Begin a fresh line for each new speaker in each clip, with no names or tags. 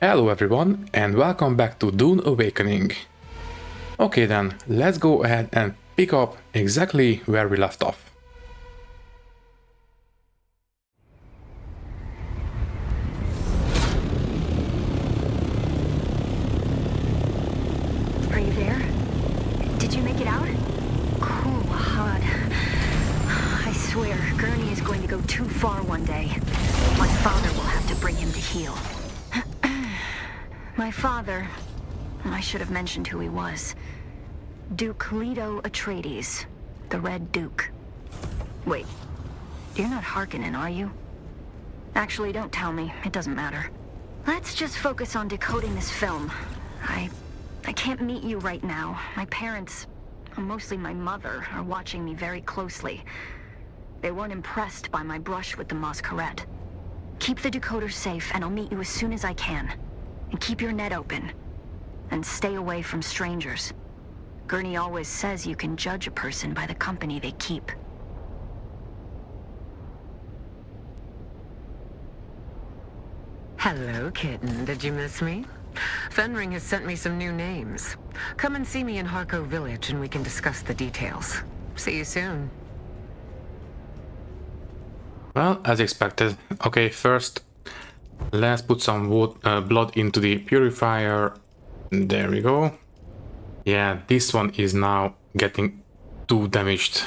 Hello everyone and welcome back to Dune Awakening. Okay then, let's go ahead and pick up exactly where we left off.
Are you there? Did you make it out? Cool, hot. I swear, Gurney is going to go too far one day. My father will have to bring him to heel. My father... I should have mentioned who he was. Duke Leto Atreides, the Red Duke. Wait, you're not Harkonnen, are you? Actually, don't tell me. It doesn't matter. Let's just focus on decoding this film. I can't meet you right now. My parents, mostly my mother, are watching me very closely. They weren't impressed by my brush with the Masquerade. Keep the decoder safe, and I'll meet you as soon as I can. And keep your net open. And stay away from strangers. Gurney always says you can judge a person by the company they keep.
Hello, kitten. Did you miss me? Fenring has sent me some new names. Come and see me in Harko Village and we can discuss the details. See you soon.
Well, as expected. Okay, first let's put some blood into the purifier. There we go. Yeah, this one is now getting too damaged.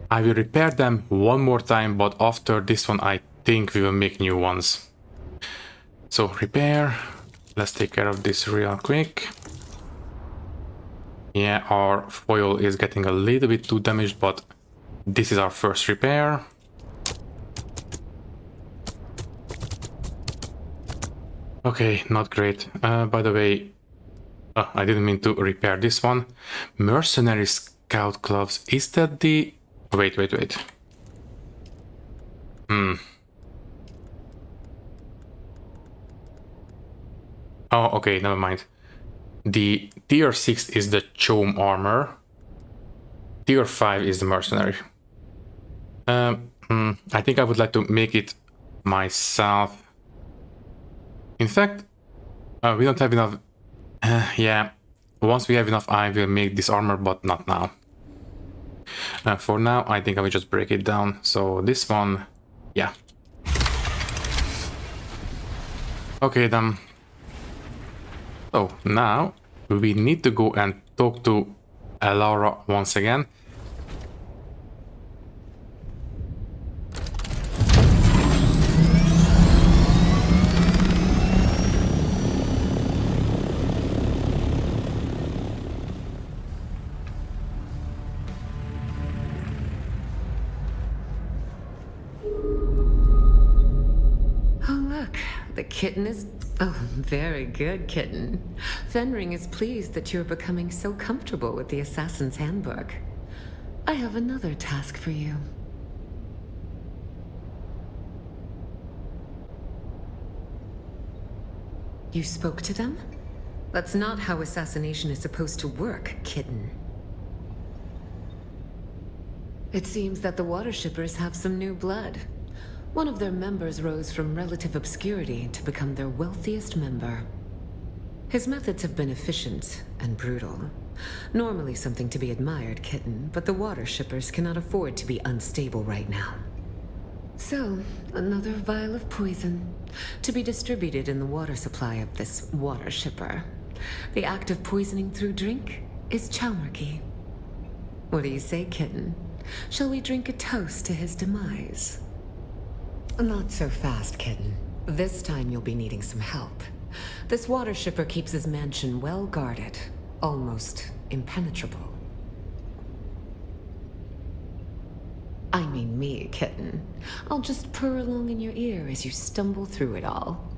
I will repair them one more time, but after this one I think we will make new ones. So repair. Let's take care of this real quick. Yeah, our foil is getting a little bit too damaged, but this is our first repair. Okay, not great. By the way, I didn't mean to repair this one. Mercenary Scout Gloves. Is that the... Wait. Oh, okay, never mind. The tier 6 is the Chome armor. Tier 5 is the mercenary. I think I would like to make it myself. In fact, we don't have enough. Yeah, once we have enough, I will make this armor, but not now. For now, I think I will just break it down. So this one, yeah. Okay then. So now we need to go and talk to Alara once again.
The kitten is... Oh, very good, kitten. Fenring is pleased that you're becoming so comfortable with the Assassin's Handbook. I have another task for you. You spoke to them? That's not how assassination is supposed to work, kitten. It seems that the water shippers have some new blood. One of their members rose from relative obscurity to become their wealthiest member. His methods have been efficient and brutal. Normally something to be admired, kitten, but the water shippers cannot afford to be unstable right now. So, another vial of poison, to be distributed in the water supply of this water shipper. The act of poisoning through drink is Chalmergy. What do you say, kitten? Shall we drink a toast to his demise? Not so fast, kitten. This time you'll be needing some help. This water shipper keeps his mansion well guarded, almost impenetrable. I mean me, kitten. I'll just purr along in your ear as you stumble through it all.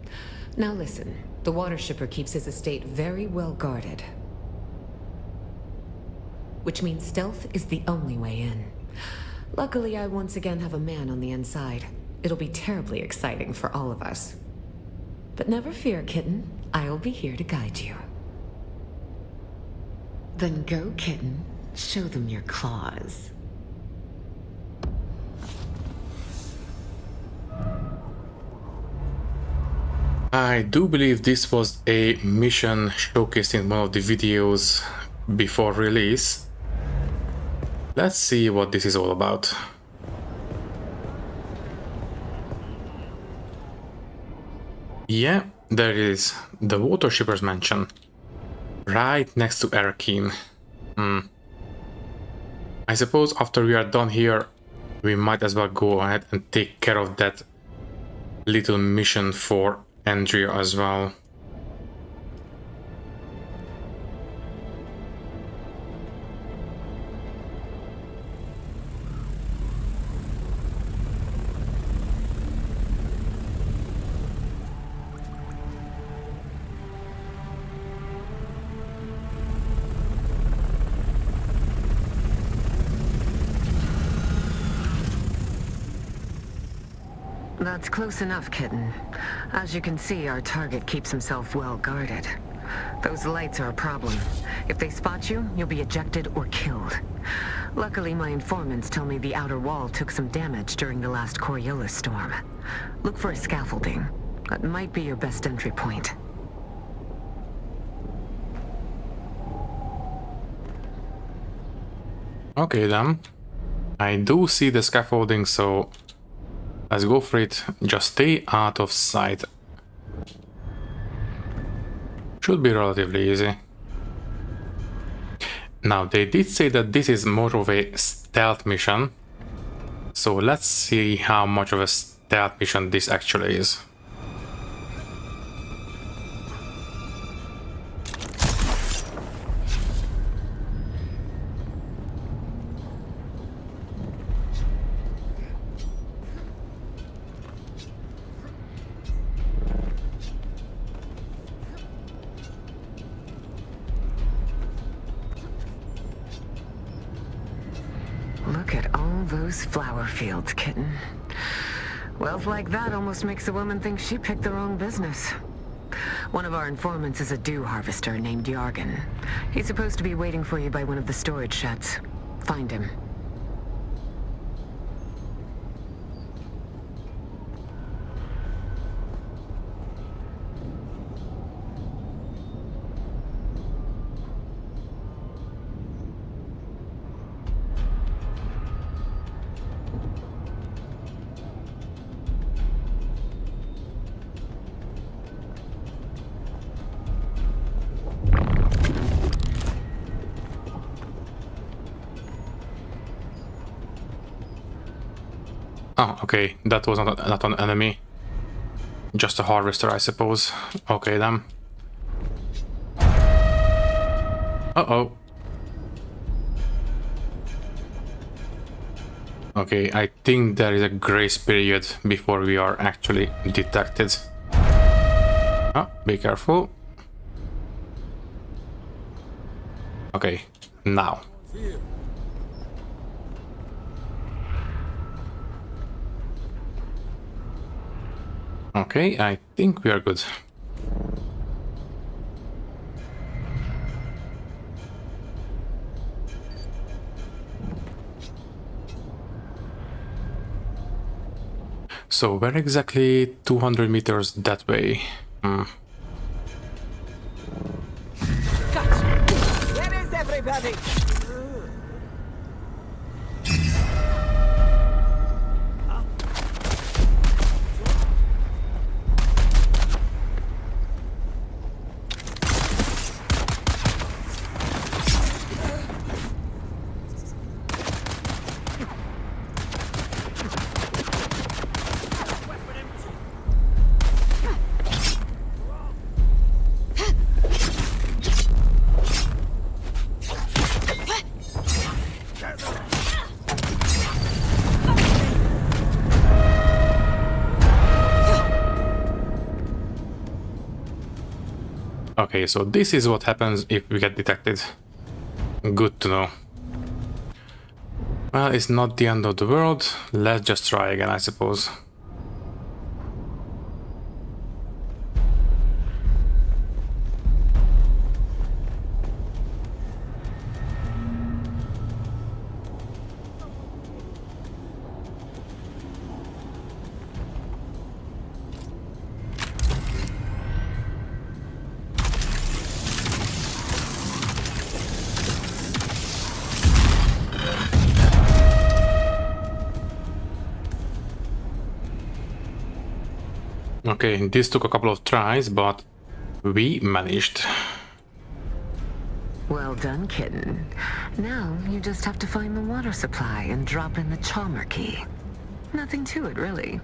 Now listen, the water shipper keeps his estate very well guarded. Which means stealth is the only way in. Luckily, I once again have a man on the inside. It'll be terribly exciting for all of us. But never fear, kitten. I'll be here to guide you. Then go, kitten. Show them your claws.
I do believe this was a mission showcased in one of the videos before release. Let's see what this is all about. Yeah, there it is, the water shipper's mansion, right next to Arrakis. I suppose after we are done here, we might as well go ahead and take care of that little mission for Andrea as well.
That's close enough, kitten. As you can see, our target keeps himself well guarded. Those lights are a problem. If they spot you, you'll be ejected or killed. Luckily, my informants tell me the outer wall took some damage during the last Coriolis storm. Look for a scaffolding. That might be your best entry point.
Okay then. I do see the scaffolding, so let's go for it. Just stay out of sight. Should be relatively easy. Now, they did say that this is more of a stealth mission. So let's see how much of a stealth mission this actually is.
Look at all those flower fields, kitten. Wealth like that almost makes a woman think she picked the wrong business. One of our informants is a dew harvester named Yargan. He's supposed to be waiting for you by one of the storage sheds. Find him.
Oh, okay, that was not an enemy. Just a harvester, I suppose. Okay, then. Uh-oh. Okay, I think there is a grace period before we are actually detected. Oh, be careful. Okay, now. Okay, I think we are good. So where exactly 200 meters that way?
Where is everybody?
Okay, so this is what happens if we get detected. Good to know. Well, it's not the end of the world. Let's just try again, I suppose. Okay, this took a couple of tries, but we managed.
Well done, kitten. Now you just have to find the water supply and drop in the Chalmer key. Nothing to it, really.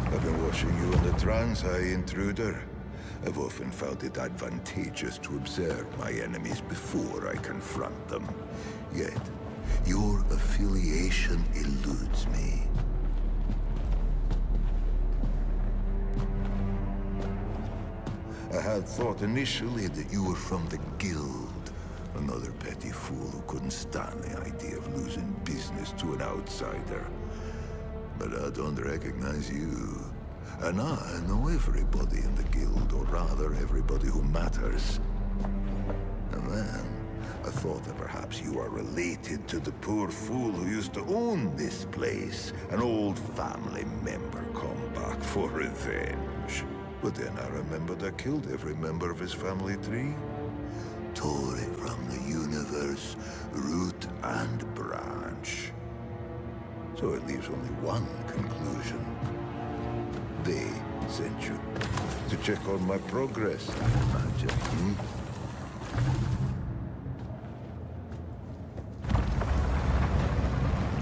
I've been watching you on the Transeye, intruder. I've often found it advantageous to observe my enemies before I confront them. Yet, your affiliation eludes me. I had thought initially that you were from the Guild. Another petty fool who couldn't stand the idea of losing business to an outsider. But I don't recognize you. And I know everybody in the Guild, or rather, everybody who matters. And then, I thought that perhaps you are related to the poor fool who used to own this place. An old family member come back for revenge. But then I remembered I killed every member of his family tree. Tore it from the universe, root and branch. So it leaves only one conclusion. They sent you to check on my progress, I imagine,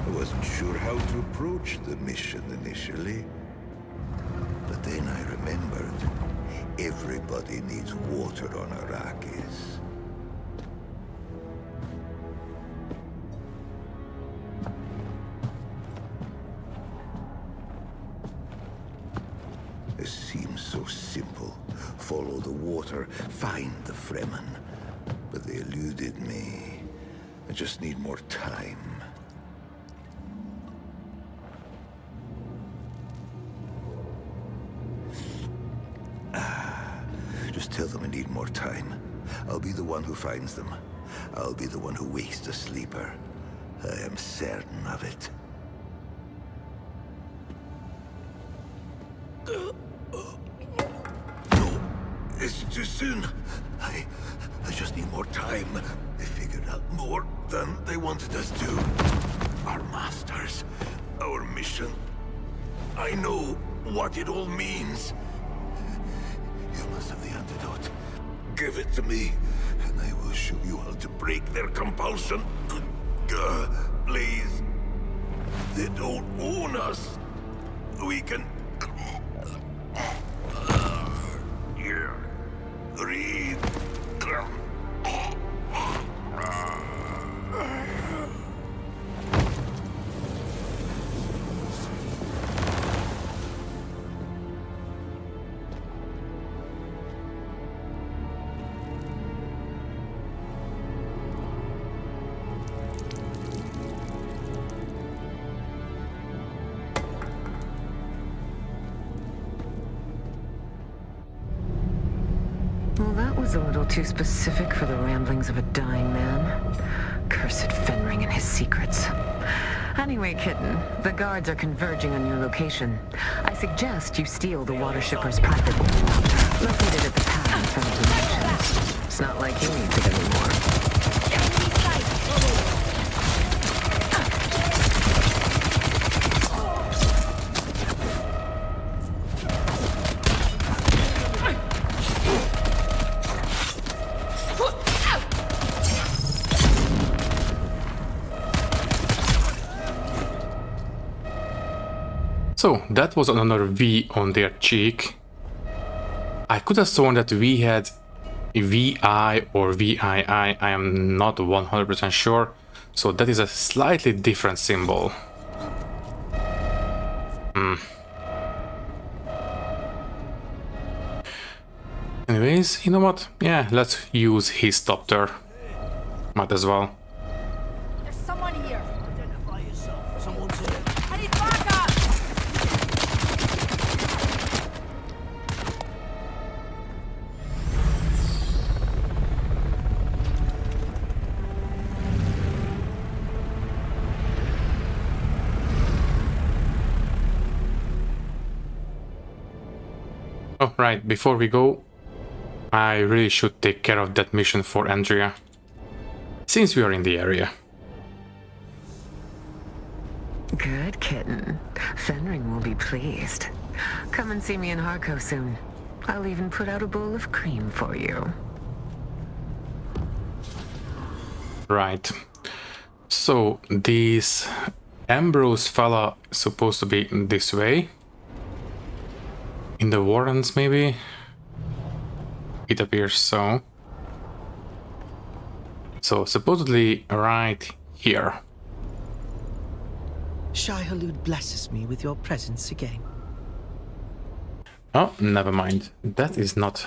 I wasn't sure how to approach the mission initially. But then I remembered, everybody needs water on Arrakis. It seems so simple. Follow the water, find the Fremen. But they eluded me. I just need more time. Just tell them I need more time. I'll be the one who finds them. I'll be the one who wakes the sleeper. I am certain of it. No, it's too soon. I just need more time. They figured out more than they wanted us to. Our masters, our mission. I know what it all means. You must have the antidote. Give it to me, and I will show you how to break their compulsion. Please. They don't own us. We can... Read.
Well, that was a little too specific for the ramblings of a dying man. Cursed Fenring and his secrets. Anyway, kitten, the guards are converging on your location. I suggest you steal the water shipper's private ornithopter, located at the pad in front of the mansion. It's not like he needs it anymore.
So that was another V on their cheek. I could have sworn that we had VI or VII, I am not 100% sure. So that is a slightly different symbol. Anyways, you know what? Yeah, let's use his topter. Might as well.
There's someone here.
Identify yourself. Someone's here.
I need backup!
Oh, right, before we go, I really should take care of that mission for Andrea, since we are in the area.
Good kitten. Fenring will be pleased. Come and see me in Harco soon. I'll even put out a bowl of cream for you.
Right. So, this Ambrose fella is supposed to be this way. In the Warrens, maybe? It appears so. So, supposedly right here.
Shai-Hulud blesses me with your presence again.
Oh, never mind. That is not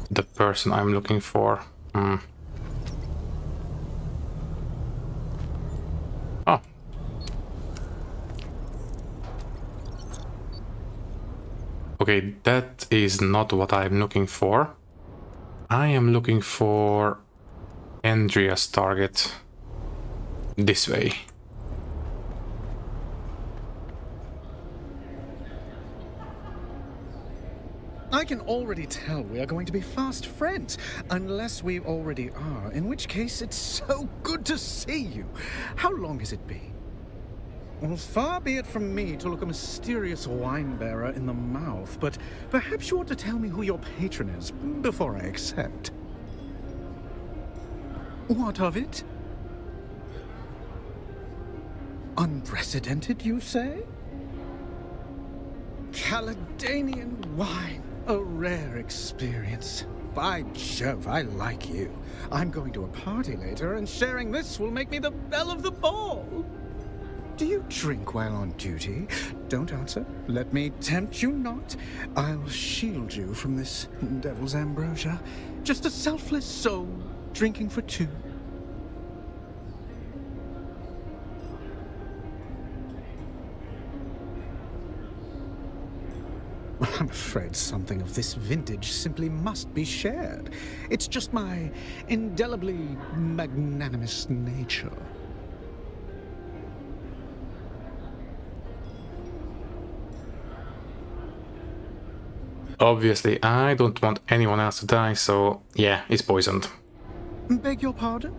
the person I'm looking for. Oh. Okay, that is not what I'm looking for. I am looking for Andrea's target. This way.
I can already tell we are going to be fast friends, unless we already are, in which case it's so good to see you. How long has it been? Well, far be it from me to look a mysterious wine-bearer in the mouth, but perhaps you ought to tell me who your patron is before I accept. What of it? Unprecedented, you say? Caledonian wine. A rare experience. By Jove, I like you. I'm going to a party later, and sharing this will make me the belle of the ball. Do you drink while on duty? Don't answer. Let me tempt you not. I'll shield you from this devil's ambrosia. Just a selfless soul, drinking for two. I'm afraid something of this vintage simply must be shared. It's just my indelibly magnanimous nature.
Obviously, I don't want anyone else to die, so yeah, it's poisoned.
Beg your pardon?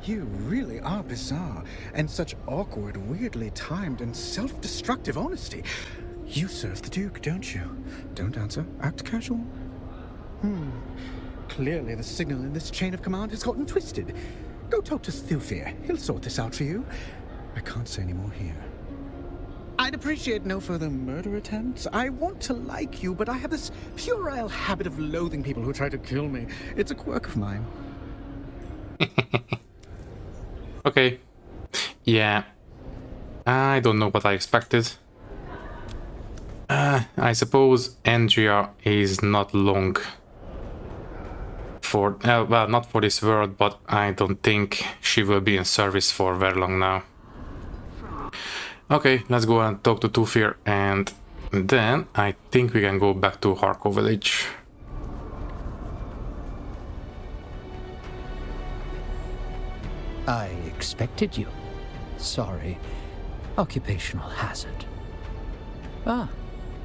You really are bizarre, and such awkward, weirdly timed, and self-destructive honesty. You serve the Duke, don't you? Don't answer. Act casual. Clearly the signal in this chain of command has gotten twisted. Go talk to Thufir. He'll sort this out for you. I can't say any more here. I'd appreciate no further murder attempts. I want to like you, but I have this puerile habit of loathing people who try to kill me. It's a quirk of mine.
Okay. Yeah. I don't know what I expected. I suppose Andrea is not long for... well, not for this world, but I don't think she will be in service for very long now. Okay, let's go and talk to Thufir, and then I think we can go back to Harco village.
I expected you. Sorry. Occupational hazard. Ah,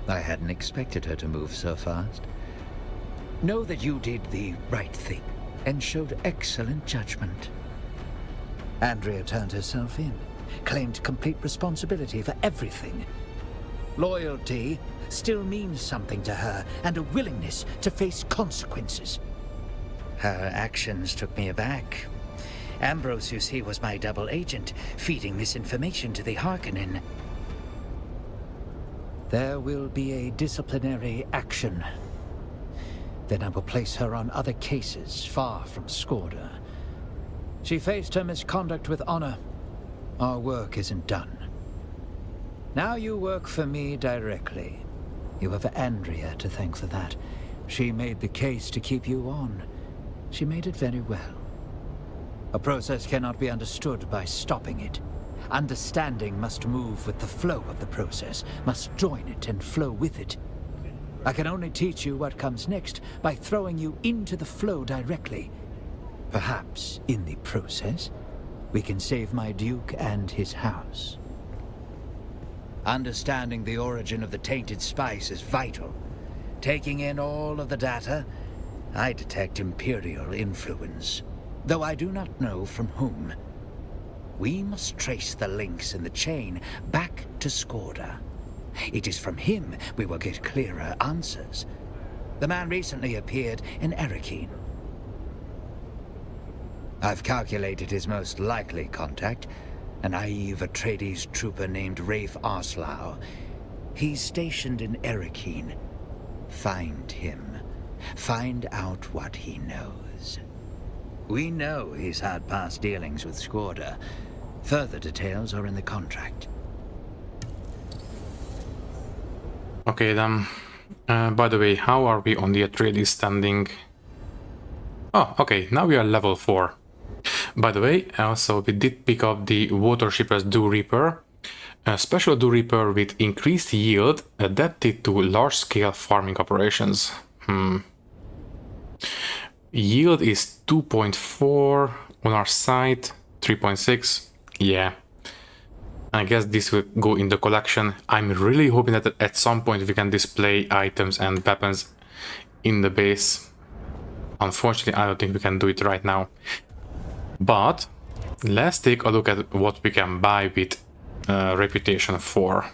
I hadn't expected her to move so fast. Know that you did the right thing and showed excellent judgment. Andrea turned herself in, claimed complete responsibility for everything. Loyalty still means something to her, and a willingness to face consequences. Her actions took me aback. Ambrose, you see, was my double agent, feeding misinformation to the Harkonnen. There will be a disciplinary action. Then I will place her on other cases far from Skorda. She faced her misconduct with honor. Our work isn't done. Now you work for me directly. You have Andrea to thank for that. She made the case to keep you on. She made it very well. A process cannot be understood by stopping it. Understanding must move with the flow of the process, must join it and flow with it. I can only teach you what comes next by throwing you into the flow directly. Perhaps, in the process, we can save my Duke and his house. Understanding the origin of the tainted spice is vital. Taking in all of the data, I detect Imperial influence, though I do not know from whom. We must trace the links in the chain back to Skorda. It is from him we will get clearer answers. The man recently appeared in Arrakis. I've calculated his most likely contact, a naive Atreides trooper named Rafe Arslau. He's stationed in Arrakis. Find him. Find out what he knows. We know he's had past dealings with Skorda. Further details are in the contract.
Okay then. By the way, how are we on the Atreides standing? Oh, okay, now we are level 4. By the way, also we did pick up the Water Shipper's Dew Reaper. A special Dew Reaper with increased yield adapted to large-scale farming operations. Yield is 2.4 on our side, 3.6. Yeah. I guess this will go in the collection. I'm really hoping that at some point we can display items and weapons in the base. Unfortunately, I don't think we can do it right now. But let's take a look at what we can buy with Reputation 4.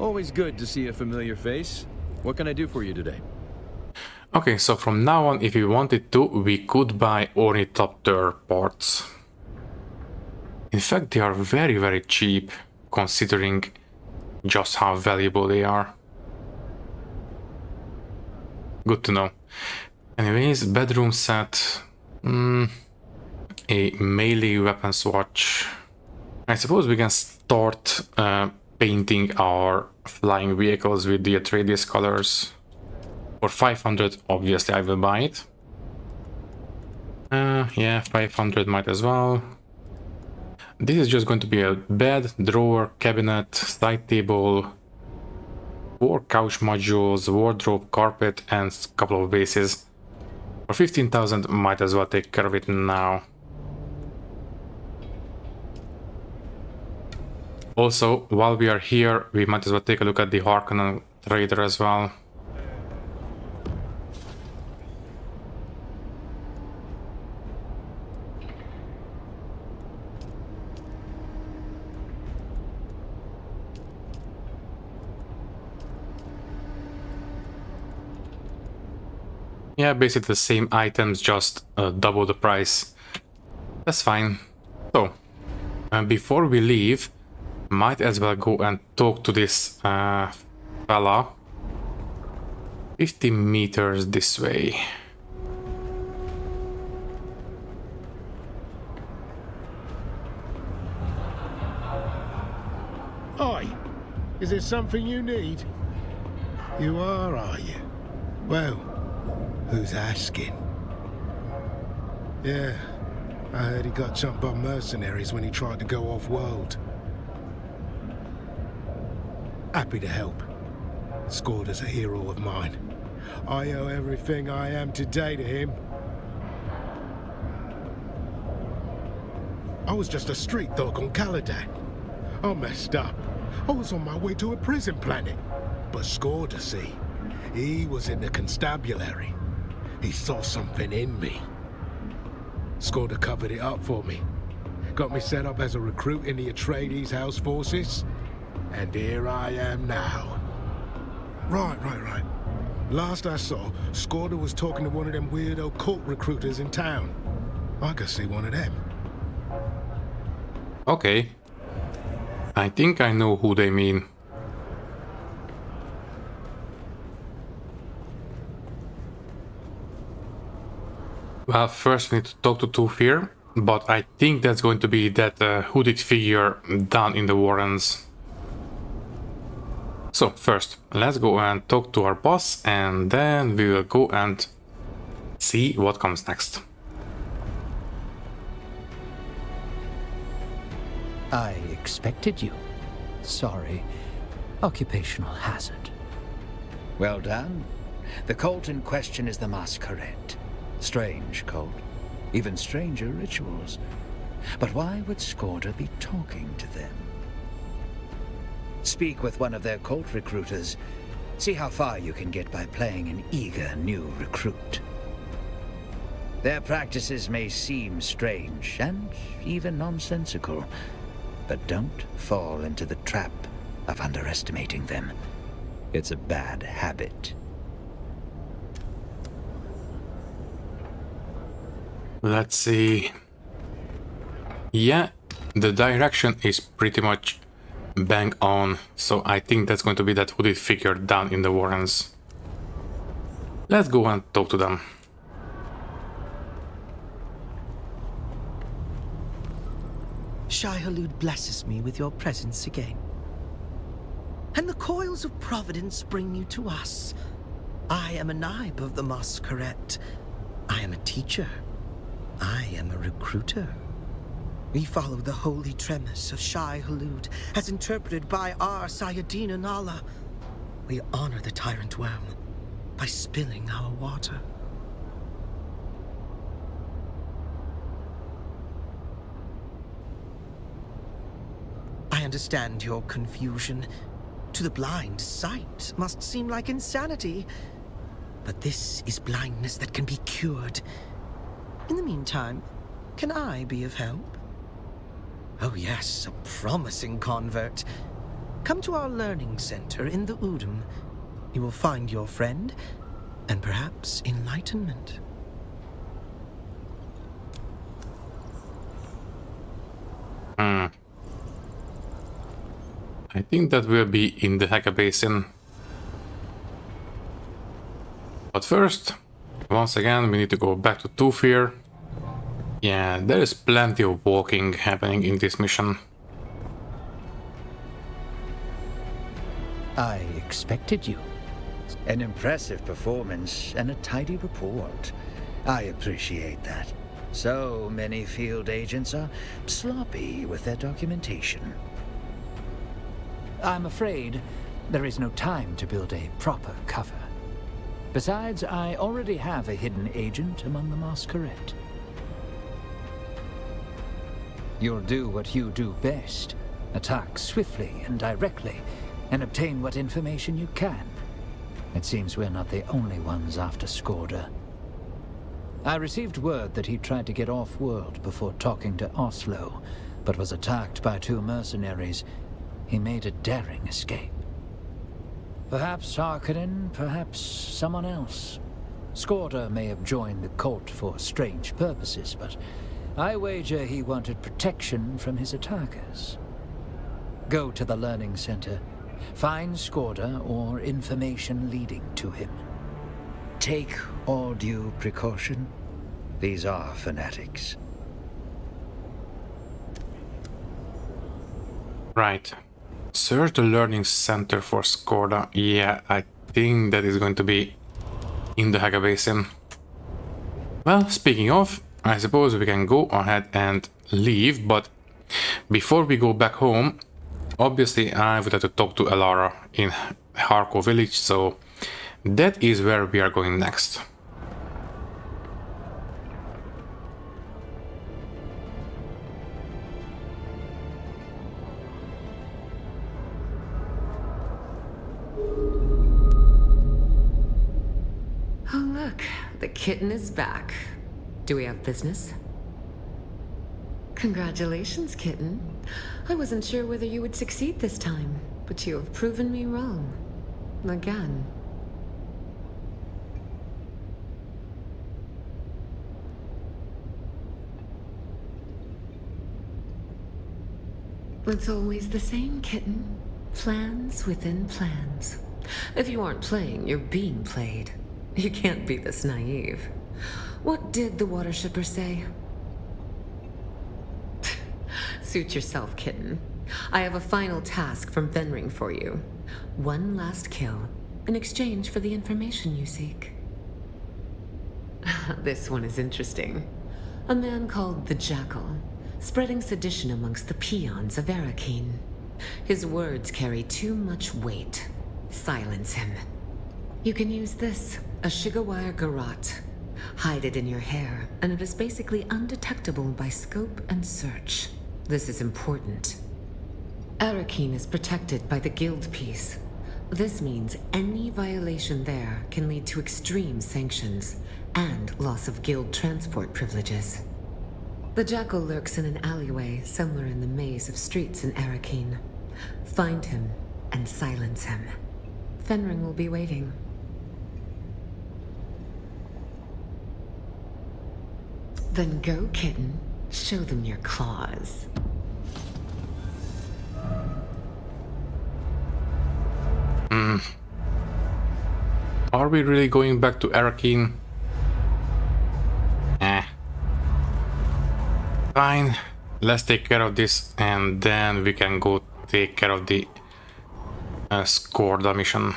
Always good to see a familiar face. What can I do for you today?
Okay, so from now on, if we wanted to, we could buy ornithopter parts. In fact, they are very, very cheap, considering just how valuable they are. Good to know. Anyways, bedroom set. A melee weapon swatch. I suppose we can start painting our flying vehicles with the Atreides colors. For 500, obviously I will buy it. Yeah, 500 might as well. This is just going to be a bed, drawer, cabinet, side table, 4 couch modules, wardrobe, carpet, and a couple of bases. For 15,000, might as well take care of it now. Also, while we are here, we might as well take a look at the Harkonnen trader as well. Yeah, basically the same items, just double the price. That's fine. So, before we leave, might as well go and talk to this fella. 50 meters this way.
Hi, is there something you need? You are you? Well, who's asking? Yeah, I heard he got jumped by mercenaries when he tried to go off-world. Happy to help. Skorda's a hero of mine. I owe everything I am today to him. I was just a street dog on Caladan. I messed up. I was on my way to a prison planet. But Skorda, see, he was in the constabulary. He saw something in me. Skorda covered it up for me. Got me set up as a recruit in the Atreides House forces. And here I am now. Right. Last I saw, Skorda was talking to one of them weirdo cult recruiters in town. I could see one of them.
Okay. I think I know who they mean. Well, first we need to talk to Tufir, but I think that's going to be that hooded figure down in the Warrens. So first, let's go and talk to our boss, and then we will go and see what comes next.
I expected you. Sorry. Occupational hazard. Well done. The cult in question is the Masquerade. Strange cult. Even stranger rituals. But why would Skorda be talking to them? Speak with one of their cult recruiters. See how far you can get by playing an eager new recruit. Their practices may seem strange and even nonsensical, but don't fall into the trap of underestimating them. It's a bad habit.
Let's see. Yeah, the direction is pretty much bang on, so I think that's going to be that hooded figure down in the Warrens. Let's go and talk to them.
Shai-Hulud blesses me with your presence again. And the coils of providence bring you to us. I am a Naib of the Masquerade. I am a teacher. I am a recruiter. We follow the holy tremors of Shai-Hulud as interpreted by our Sayadina Nala. We honor the tyrant worm by spilling our water. I understand your confusion. To the blind, sight must seem like insanity. But this is blindness that can be cured. In the meantime, can I be of help? Oh yes, a promising convert. Come to our learning center in the Udum. You will find your friend, and perhaps enlightenment.
I think that will be in the Haga Basin. But first, once again, we need to go back to Tufir. Yeah, there is plenty of walking happening in this mission.
I expected you. An impressive performance and a tidy report. I appreciate that. So many field agents are sloppy with their documentation. I'm afraid there is no time to build a proper cover. Besides, I already have a hidden agent among the Masquerade. You'll do what you do best. Attack swiftly and directly, and obtain what information you can. It seems we're not the only ones after Skorda. I received word that he tried to get off-world before talking to Oslo, but was attacked by 2 mercenaries. He made a daring escape. Perhaps Harkonnen, perhaps someone else. Skorda may have joined the cult for strange purposes, but I wager he wanted protection from his attackers. Go to the learning center. Find Skorda or information leading to him. Take all due precaution. These are fanatics.
Right. Search the learning center for Skorda. Yeah, I think that is going to be in the Haga Basin. Well, speaking of, I suppose we can go ahead and leave, but before we go back home, obviously I would have to talk to Elara in Harko village, so that is where we are going next.
Oh, look, the kitten is back. Do we have business? Congratulations, kitten. I wasn't sure whether you would succeed this time, but you have proven me wrong. Again. It's always the same, kitten. Plans within plans. If you aren't playing, you're being played. You can't be this naive. What did the water shipper say? Suit yourself, kitten. I have a final task from Fenring for you. One last kill, in exchange for the information you seek. This one is interesting. A man called the Jackal, spreading sedition amongst the peons of Arrakis. His words carry too much weight. Silence him. You can use this, a Shigawire Garrote. Hide it in your hair, and it is basically undetectable by scope and search. This is important. Arrakis is protected by the Guild Peace. This means any violation there can lead to extreme sanctions and loss of Guild transport privileges. The Jackal lurks in an alleyway somewhere in the maze of streets in Arrakis. Find him and silence him. Fenring will be waiting. Then go, kitten. Show them your claws.
Are we really going back to Arrakis? Fine. Let's take care of this and then we can go take care of the Skorda mission.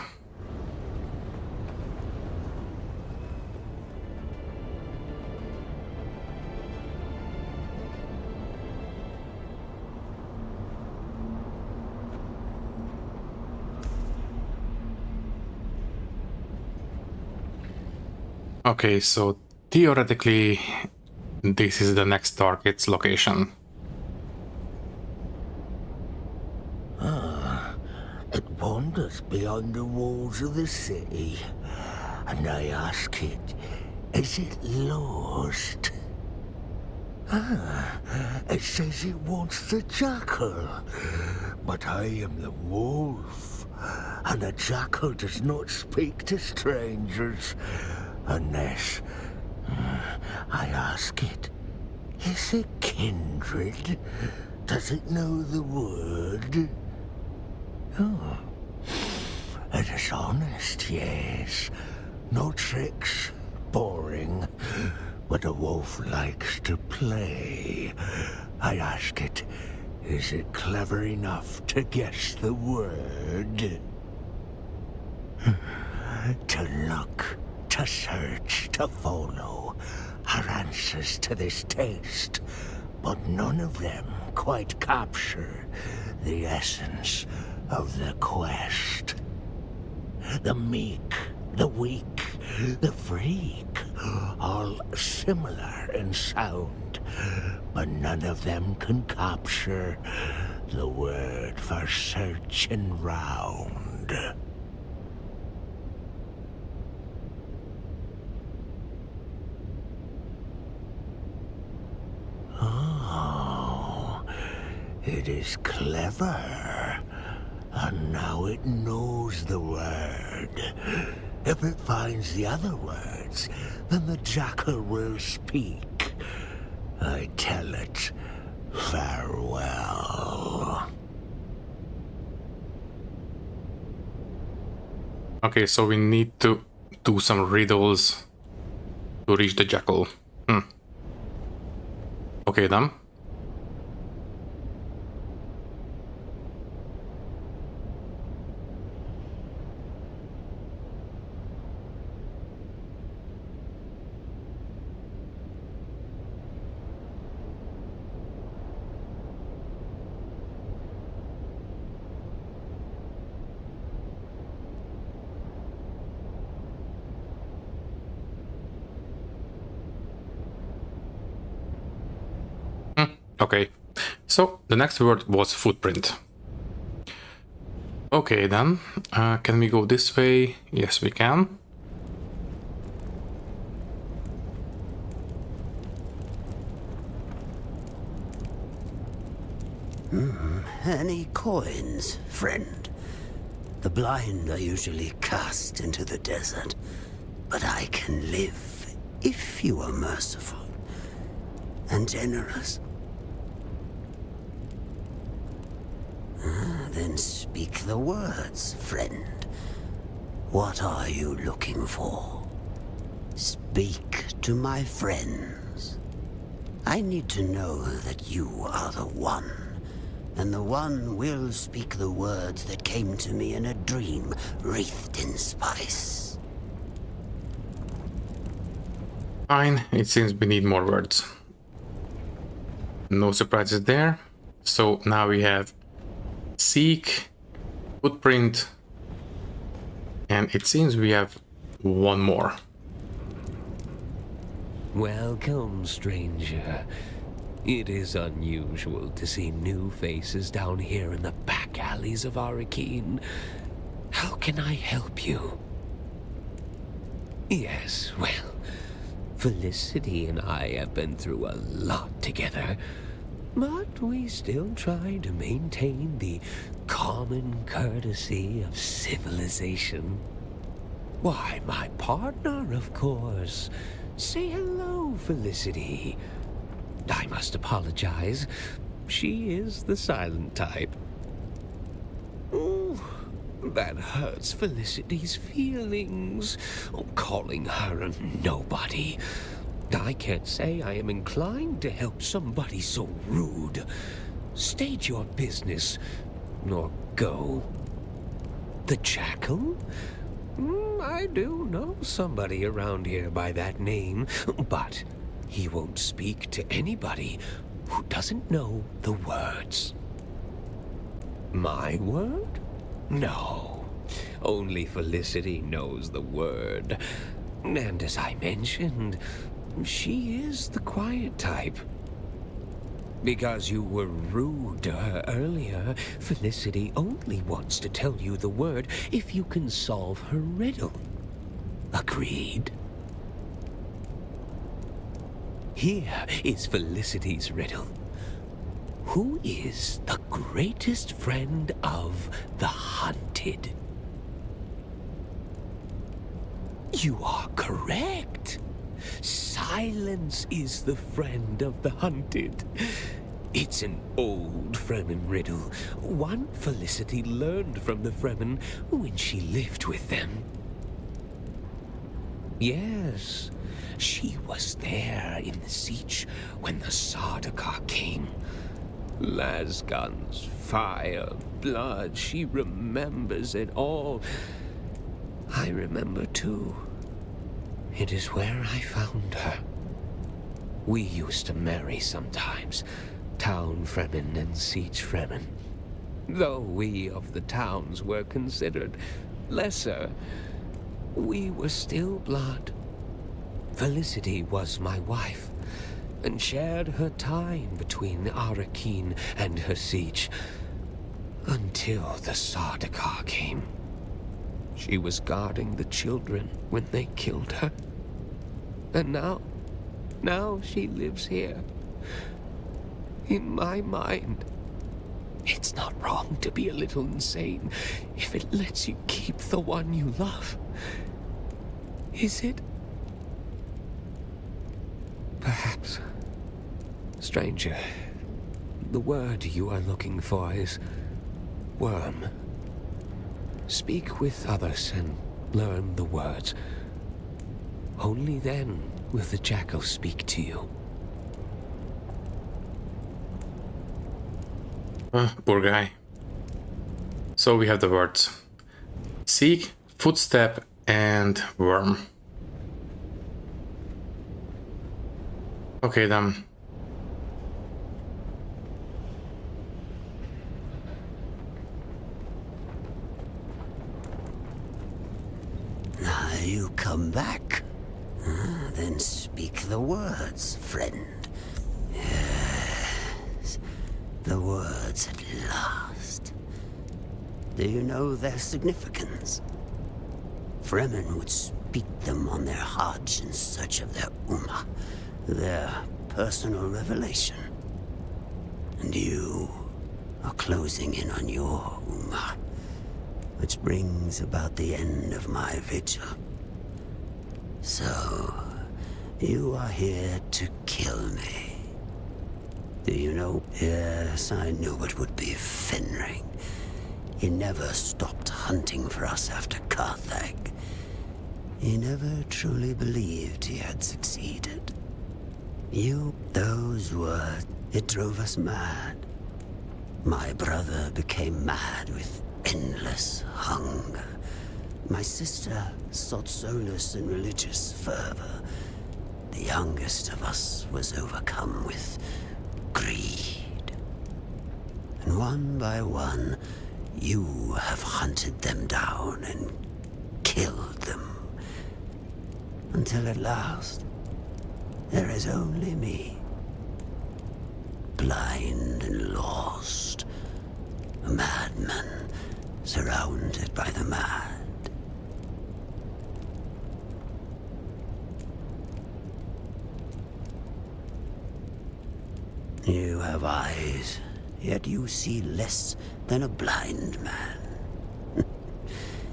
Okay, so theoretically, this is the next target's location.
It wanders beyond the walls of the city, and I ask it, is it lost? It says it wants the jackal, but I am the wolf, and a jackal does not speak to strangers. Unless I ask it, is it kindred? Does it know the word? Oh, it is honest, yes. No tricks, boring. But a wolf likes to play. I ask it, is it clever enough to guess the word? To look, to search, to follow are answers to this taste, but none of them quite capture the essence of the quest. The meek, the weak, the freak, all similar in sound, but none of them can capture the word for searching round. Oh, it is clever. And now it knows the word. If it finds the other words, then the jackal will speak. I tell it, farewell.
Okay, so we need to do some riddles to reach the jackal. Okay then. Okay, so the next word was footprint. Okay then, can we go this way? Yes, we can.
Any coins, friend? The blind are usually cast into the desert, but I can live if you are merciful and generous. Then speak the words, friend. What are you looking for? Speak to my friends. I need to know that you are the one
and the one will speak the words that came to me in a dream, wreathed in spice.
Fine, it seems we need more words. No surprises there. So now we have seek, footprint, and it seems we have one more.
Welcome, stranger. It is unusual to see new faces down here in the back alleys of Arrakis. How can I help you? Yes, well, Felicity and I have been through a lot together, but we still try to maintain the common courtesy of civilization. Why, my partner, of course. Say hello, Felicity. I must apologize. She is the silent type. Ooh, that hurts Felicity's feelings. Calling her a nobody. I can't say I am inclined to help somebody so rude. State your business, or go. The Jackal? I do know somebody around here by that name, but he won't speak to anybody who doesn't know the words. My word? No. Only Felicity knows the word. And as I mentioned, she is the quiet type. Because you were rude to her earlier, Felicity only wants to tell you the word if you can solve her riddle. Agreed? Here is Felicity's riddle. Who is the greatest friend of the hunted? You are correct. Silence is the friend of the hunted. It's an old Fremen riddle, one Felicity learned from the Fremen when she lived with them. Yes, she was there in the siege when the Sardaukar came. Lasguns, fire, blood, she remembers it all. I remember too. It is where I found her. We used to marry sometimes, town Fremen and siege Fremen. Though we of the towns were considered lesser, we were still blood. Felicity was my wife, and shared her time between Arrakis and her siege, until the Sardaukar came. She was guarding the children when they killed her. And now she lives here. In my mind. It's not wrong to be a little insane if it lets you keep the one you love. Is it? Perhaps. Stranger, the word you are looking for is worm. Speak with others and learn the words. Only then will the Jackal speak to you.
Poor guy. So we have the words seek, footstep, and worm. Okay then.
You come back? Then speak the words, friend. Yes, the words at last. Do you know their significance? Fremen would speak them on their Hajj in search of their Ummah, their personal revelation. And you are closing in on your Ummah, which brings about the end of my vigil. So, you are here to kill me. Do you know? Yes, I knew it would be Fenring. He never stopped hunting for us after Carthage. He never truly believed he had succeeded. Those words, it drove us mad. My brother became mad with endless hunger. My sister sought solace in religious fervor. The youngest of us was overcome with greed. And one by one, you have hunted them down and killed them. Until at last, there is only me. Blind and lost. A madman surrounded by the mad. You have eyes, yet you see less than a blind man.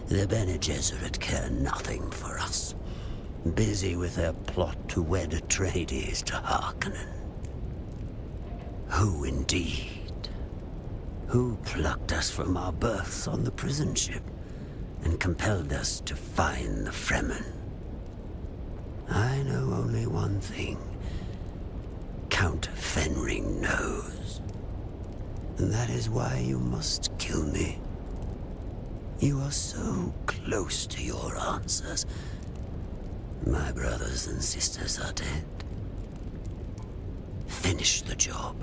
The Bene Gesserit care nothing for us. Busy with their plot to wed Atreides to Harkonnen. Who indeed? Who plucked us from our berths on the prison ship and compelled us to find the Fremen? I know only one thing. Count Fenring knows. And that is why you must kill me. You are so close to your answers. My brothers and sisters are dead. Finish the job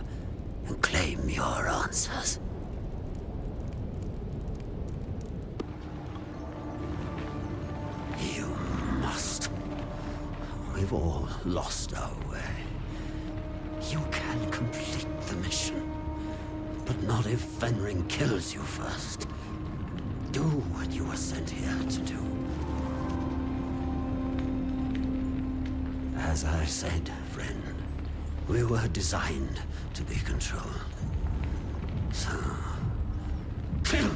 and claim your answers. You must. We've all lost our way. You can complete the mission, but not if Fenring kills you first. Do what you were sent here to do. As I said, friend, we were designed to be controlled. So, kill me.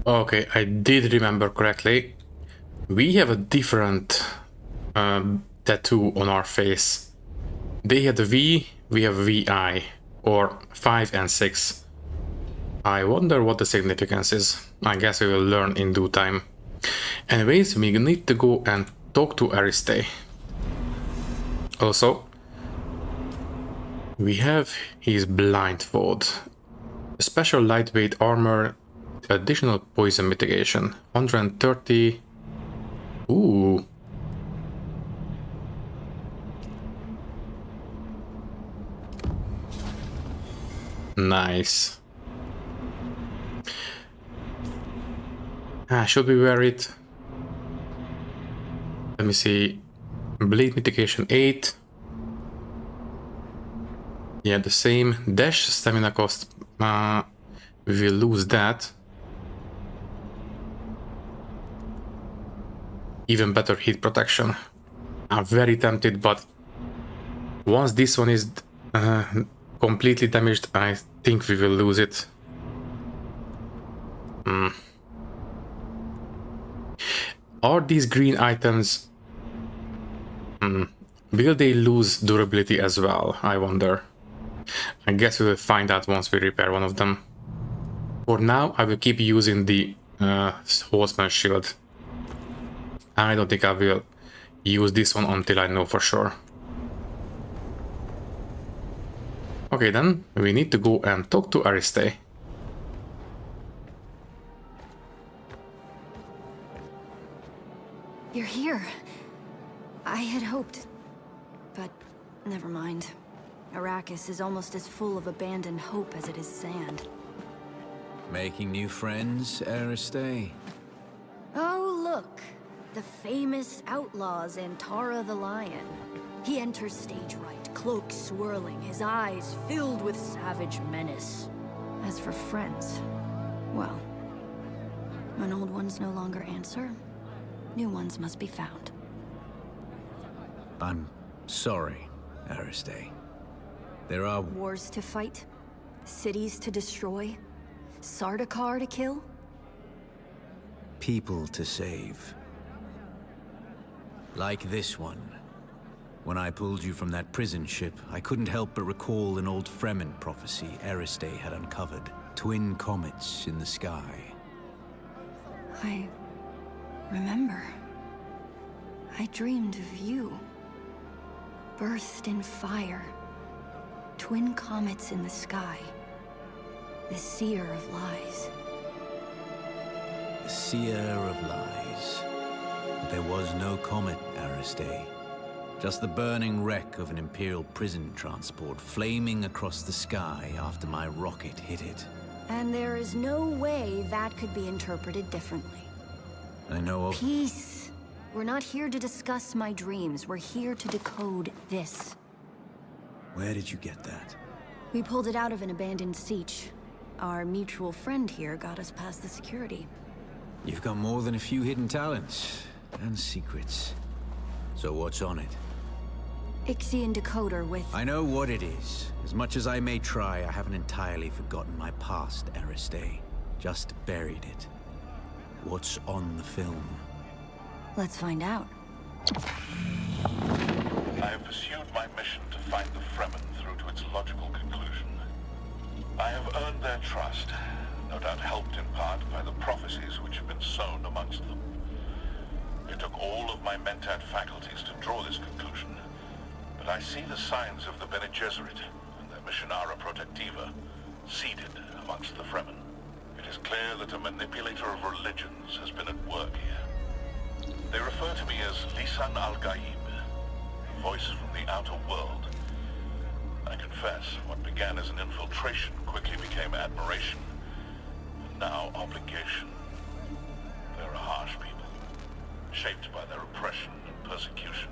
Okay, I did remember correctly. We have a different tattoo on our face. They had a V, we have VI, or 5 and 6. I wonder what the significance is. I guess we will learn in due time. Anyways, we need to go and talk to Ariste. Also, we have his blindfold. Special lightweight armor, additional poison mitigation, 130. Ooh. Nice. Should we wear it? Let me see. Bleed mitigation 8. Yeah, the same. Dash stamina cost. We will lose that. Even better heat protection. I'm very tempted, but once this one is completely damaged, I think we will lose it. Are these green items... will they lose durability as well, I wonder? I guess we will find out once we repair one of them. For now, I will keep using the Horseman Shield. I don't think I will use this one until I know for sure. Okay, then we need to go and talk to Ariste.
You're here. I had hoped, but never mind. Arrakis is almost as full of abandoned hope as it is sand.
Making new friends, Aristay?
Oh, look. The famous outlaw Zantara the Lion. He enters stage right, cloak swirling, his eyes filled with savage menace. As for friends, well, when old ones no longer answer, new ones must be found.
I'm sorry, Aristay. There are
Wars to fight, cities to destroy, Sardaukar to kill.
people to save. Like this one. When I pulled you from that prison ship, I couldn't help but recall an old Fremen prophecy Aristay had uncovered. Twin comets in the sky.
I remember. I dreamed of you. Birthed in fire. Twin comets in the sky. The seer of lies.
The seer of lies. But there was no comet, Aristay. Just the burning wreck of an Imperial prison transport flaming across the sky after my rocket hit it.
And there is no way that could be interpreted differently.
I know of...
Peace. We're not here to discuss my dreams. We're here to decode this.
Where did you get that?
We pulled it out of an abandoned siege. Our mutual friend here got us past the security.
You've got more than a few hidden talents and secrets. So what's on it?
Ixian decoder with...
I know what it is. As much as I may try, I haven't entirely forgotten my past, Aristay. Just buried it. What's on the film?
Let's find out.
I have pursued my mission to find the Fremen through to its logical conclusion. I have earned their trust, no doubt helped in part by the prophecies which have been sown amongst them. It took all of my Mentat faculties to draw this conclusion, but I see the signs of the Bene Gesserit and their Missionara Protectiva seeded amongst the Fremen. It is clear that a manipulator of religions has been at work here. They refer to me as Lisan al-Gaib, a voice from the outer world. I confess, what began as an infiltration quickly became admiration, and now obligation. They're a harsh people, shaped by their oppression and persecution,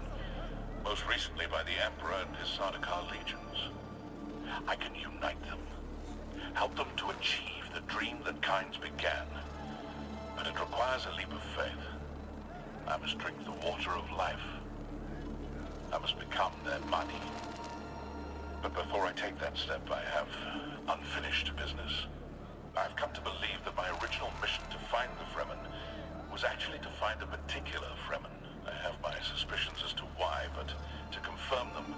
most recently by the Emperor and his Sardaukar legions. I can unite them, help them to achieve the dream that kinds began, but it requires a leap of faith. I must drink the water of life. I must become their money. But before I take that step, I have unfinished business. I've come to believe that my original mission to find the Fremen was actually to find a particular Fremen. I have my suspicions as to why, but to confirm them,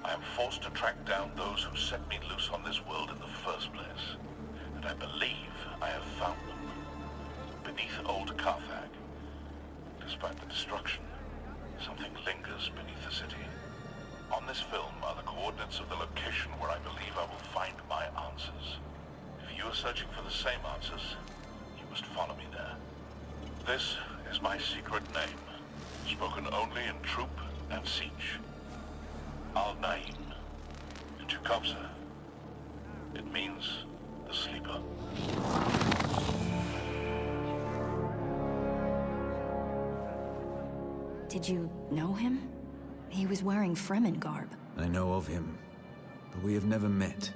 I am forced to track down those who set me loose on this world in the first place. And I believe I have found them. Beneath old Carthage. Despite the destruction, something lingers beneath the city. On this film are the coordinates of the location where I believe I will find my answers. If you are searching for the same answers, you must follow me there. This is my secret name, spoken only in troop and siege. Al-Naim. In Chukobza, it means the sleeper.
Did you know him? He was wearing Fremen garb.
I know of him, but we have never met.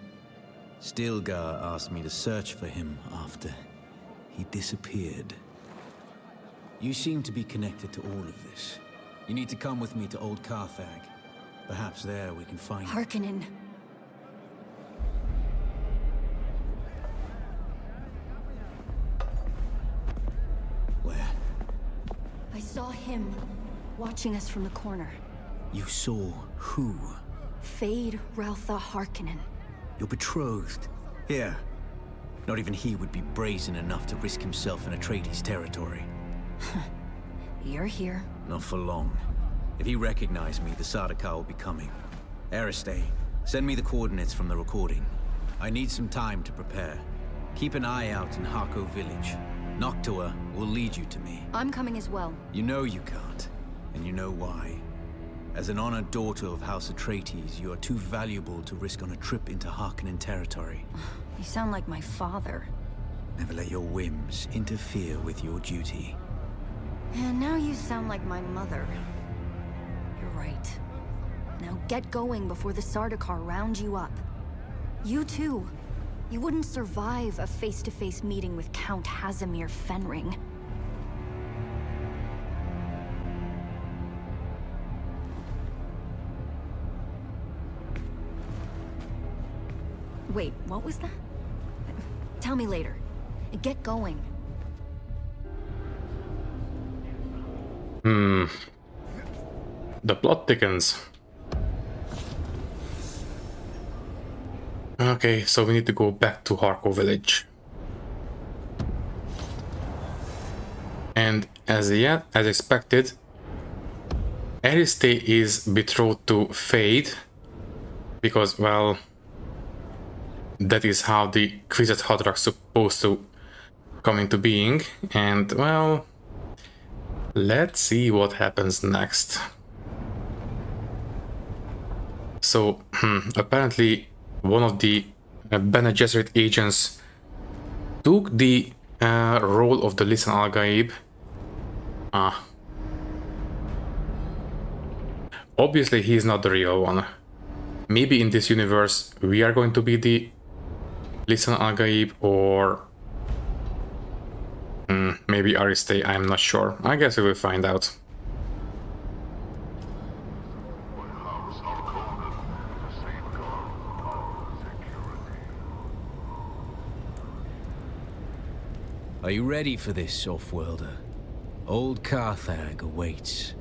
Stilgar asked me to search for him after he disappeared. You seem to be connected to all of this. You need to come with me to old Carthage. Perhaps there we can find...
Harkonnen.
Where?
I saw him watching us from the corner.
You saw who?
Fade Raltha Harkonnen.
Your betrothed. Here. Not even he would be brazen enough to risk himself in Atreides territory.
You're here.
Not for long. If he recognized me, the Sardaukar will be coming. Aristay, send me the coordinates from the recording. I need some time to prepare. Keep an eye out in Harko village. Noctua will lead you to me.
I'm coming as well.
You know you can't, and you know why. As an honored daughter of House Atreides, you are too valuable to risk on a trip into Harkonnen territory.
You sound like my father.
Never let your whims interfere with your duty.
And now you sound like my mother. You're right. Now get going before the Sardaukar round you up. You too. You wouldn't survive a face-to-face meeting with Count Hazimir Fenring. Wait, what was that? Tell me later. Get going.
The plot thickens. Okay, so we need to go back to Harko village. And as expected, Ariste is betrothed to Fade, because, well, that is how the Kwisatz Haderach supposed to come into being, and, well, let's see what happens next. So, apparently, one of the Bene Gesserit agents took the role of the Lisan al-Gaib. Obviously, he's not the real one. Maybe in this universe, we are going to be the Lisan al-Gaib, or maybe Ariste, I'm not sure. I guess we will find out.
Are you ready for this, Offworlder? Old Carthag awaits.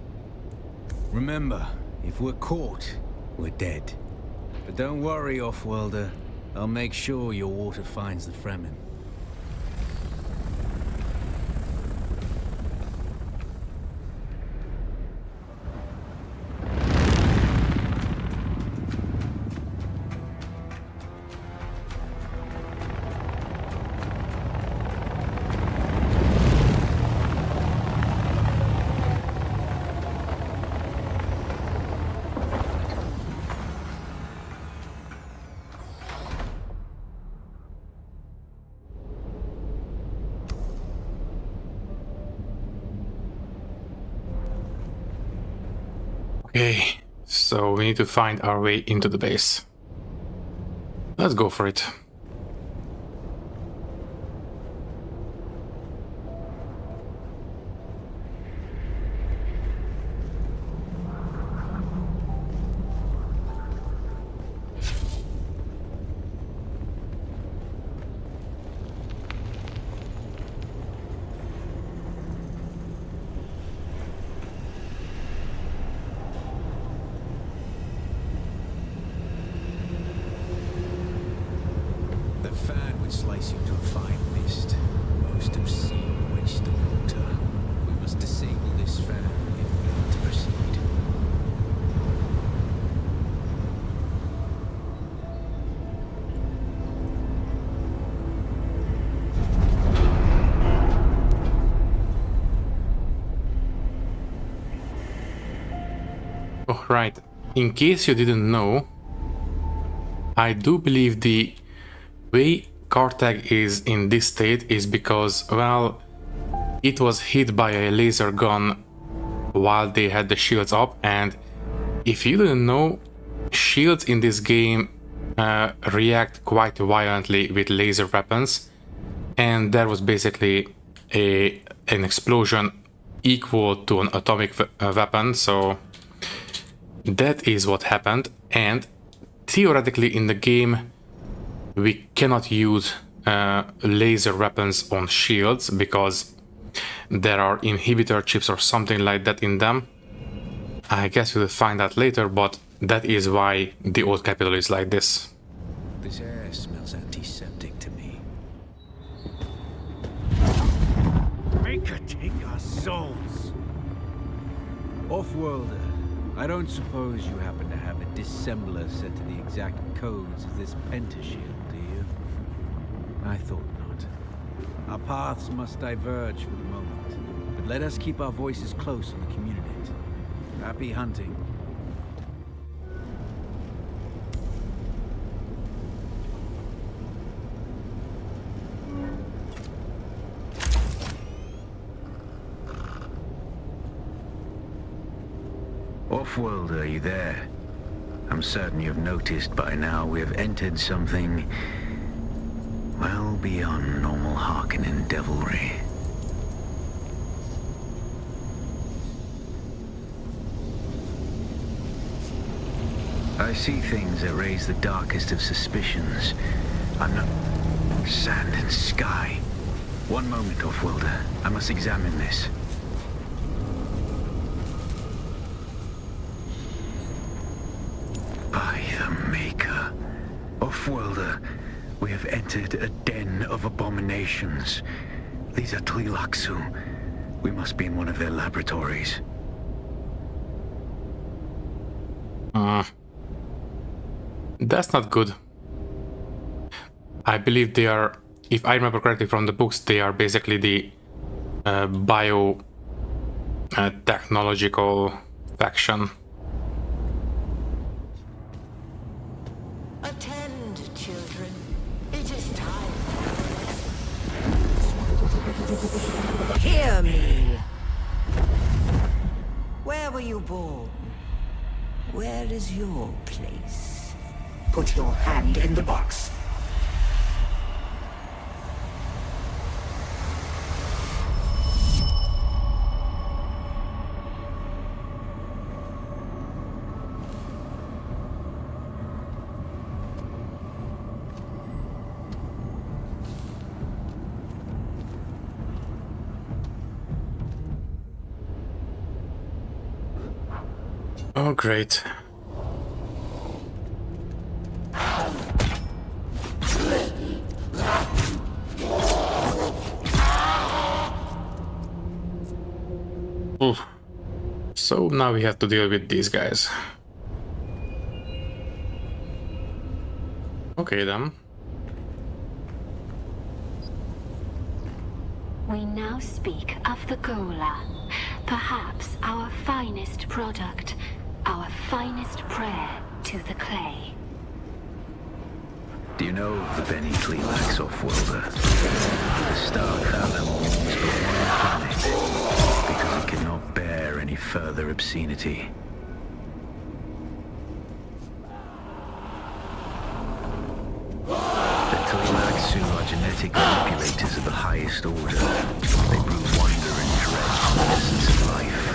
Remember, if we're caught, we're dead. But don't worry, Offworlder. I'll make sure your water finds the Fremen.
Okay, so we need to find our way into the base. Let's go for it.
Slice you to a fine mist. Most obscene waste of water. We must disable this fan if we are to proceed.
Oh, right. In case you didn't know, I do believe the way Carthag is in this state is because, well, it was hit by a laser gun while they had the shields up, and if you didn't know, shields in this game react quite violently with laser weapons, and there was basically an explosion equal to an atomic weapon, so that is what happened. And theoretically in the game we cannot use laser weapons on shields because there are inhibitor chips or something like that in them. I guess we'll find out later, but that is why the old capital is like this.
This air smells antiseptic to me.
Make her take our souls.
Offworlder, I don't suppose you happen to have a dissembler set to the exact codes of this pentashield, do you? I thought not. Our paths must diverge for the moment, but let us keep our voices close on the community. Happy hunting. Off-world, are you there? I'm certain you've noticed by now we have entered something well beyond normal Harkonnen devilry. I see things that raise the darkest of suspicions. I'm not... Sand and sky. One moment, Off-worlder. I must examine this. By the Maker. Off-worlder, we have entered a den of abominations. These are Tleilaxu. We must be in one of their laboratories.
That's not good. I believe they are, if I remember correctly from the books, they are basically the bio technological faction.
Attend, children. It is time. Hear me. Where were you born? Where is your place? Put your hand in the box.
Oh, great. Oof. So now we have to deal with these guys. Okay then.
We now speak of the Gola, perhaps our finest product, our finest prayer to the clay.
Do you know of the Beni Tleilax, Off-worlder? The star Thalem owns but one planet, because it cannot bear any further obscenity. The Tleilaxu are genetic manipulators of the highest order. They brew wonder and dread from the essence of life.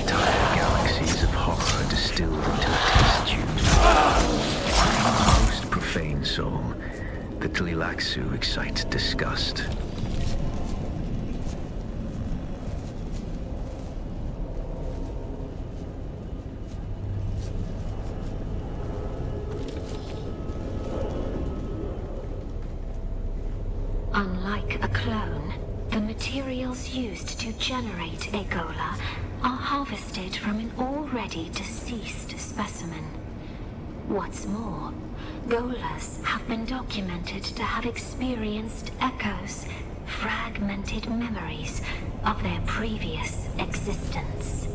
Entire galaxies of horror distilled into a test tube. Most profane soul, the Tleilaxu excite disgust.
Unlike a clone, the materials used to generate a Gola are harvested from an already deceased specimen. What's more, Golas have been documented to have experienced echoes, fragmented memories of their previous existence.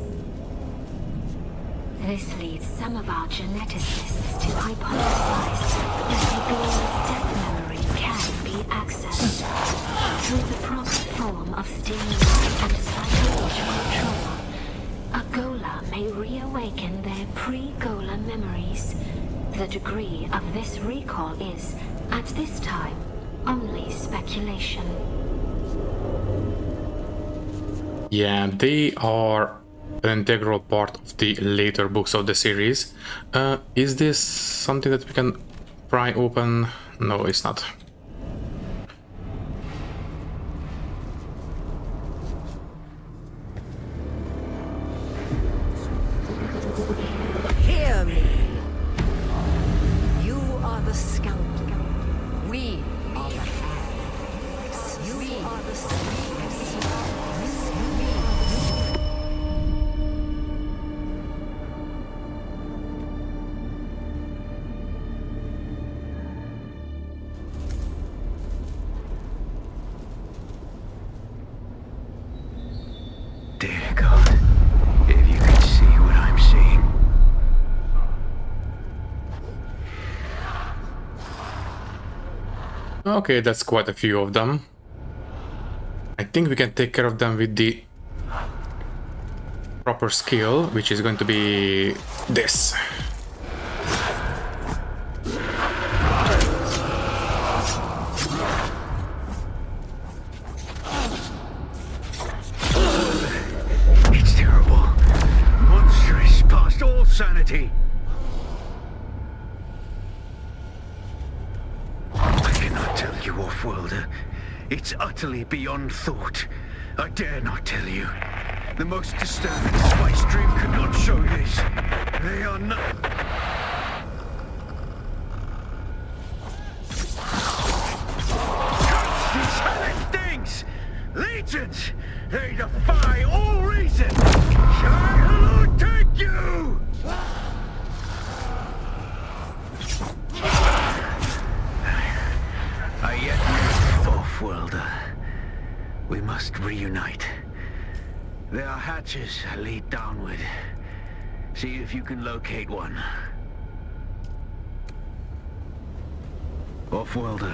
This leads some of our geneticists to hypothesize that a Gola's death memory can be accessed. Through the proper form of stimuli and psychological trauma, a Gola may reawaken their pre-Gola memories. The degree of this recall is, at this time, only speculation.
Yeah, they are an integral part of the later books of the series. Is this something that we can pry open? No, it's not.
Hear me. You are the scoundrel. We are the hags. You are the
Dear God, if you could see what I'm seeing.
Okay, that's quite a few of them. I think we can take care of them with the proper skill, which is going to be this.
It's terrible. Monstrous past all sanity. I cannot tell you, Off-Worlder. It's utterly beyond thought. I dare not tell you. The most disturbing spice dream could not show this. They are not... These hellish things! Legions! They defy all reason! Shall the Lord take you! I yet miss Off-Worlder. We must reunite. There are hatches that lead downward. See if you can locate one. Off-Worlder,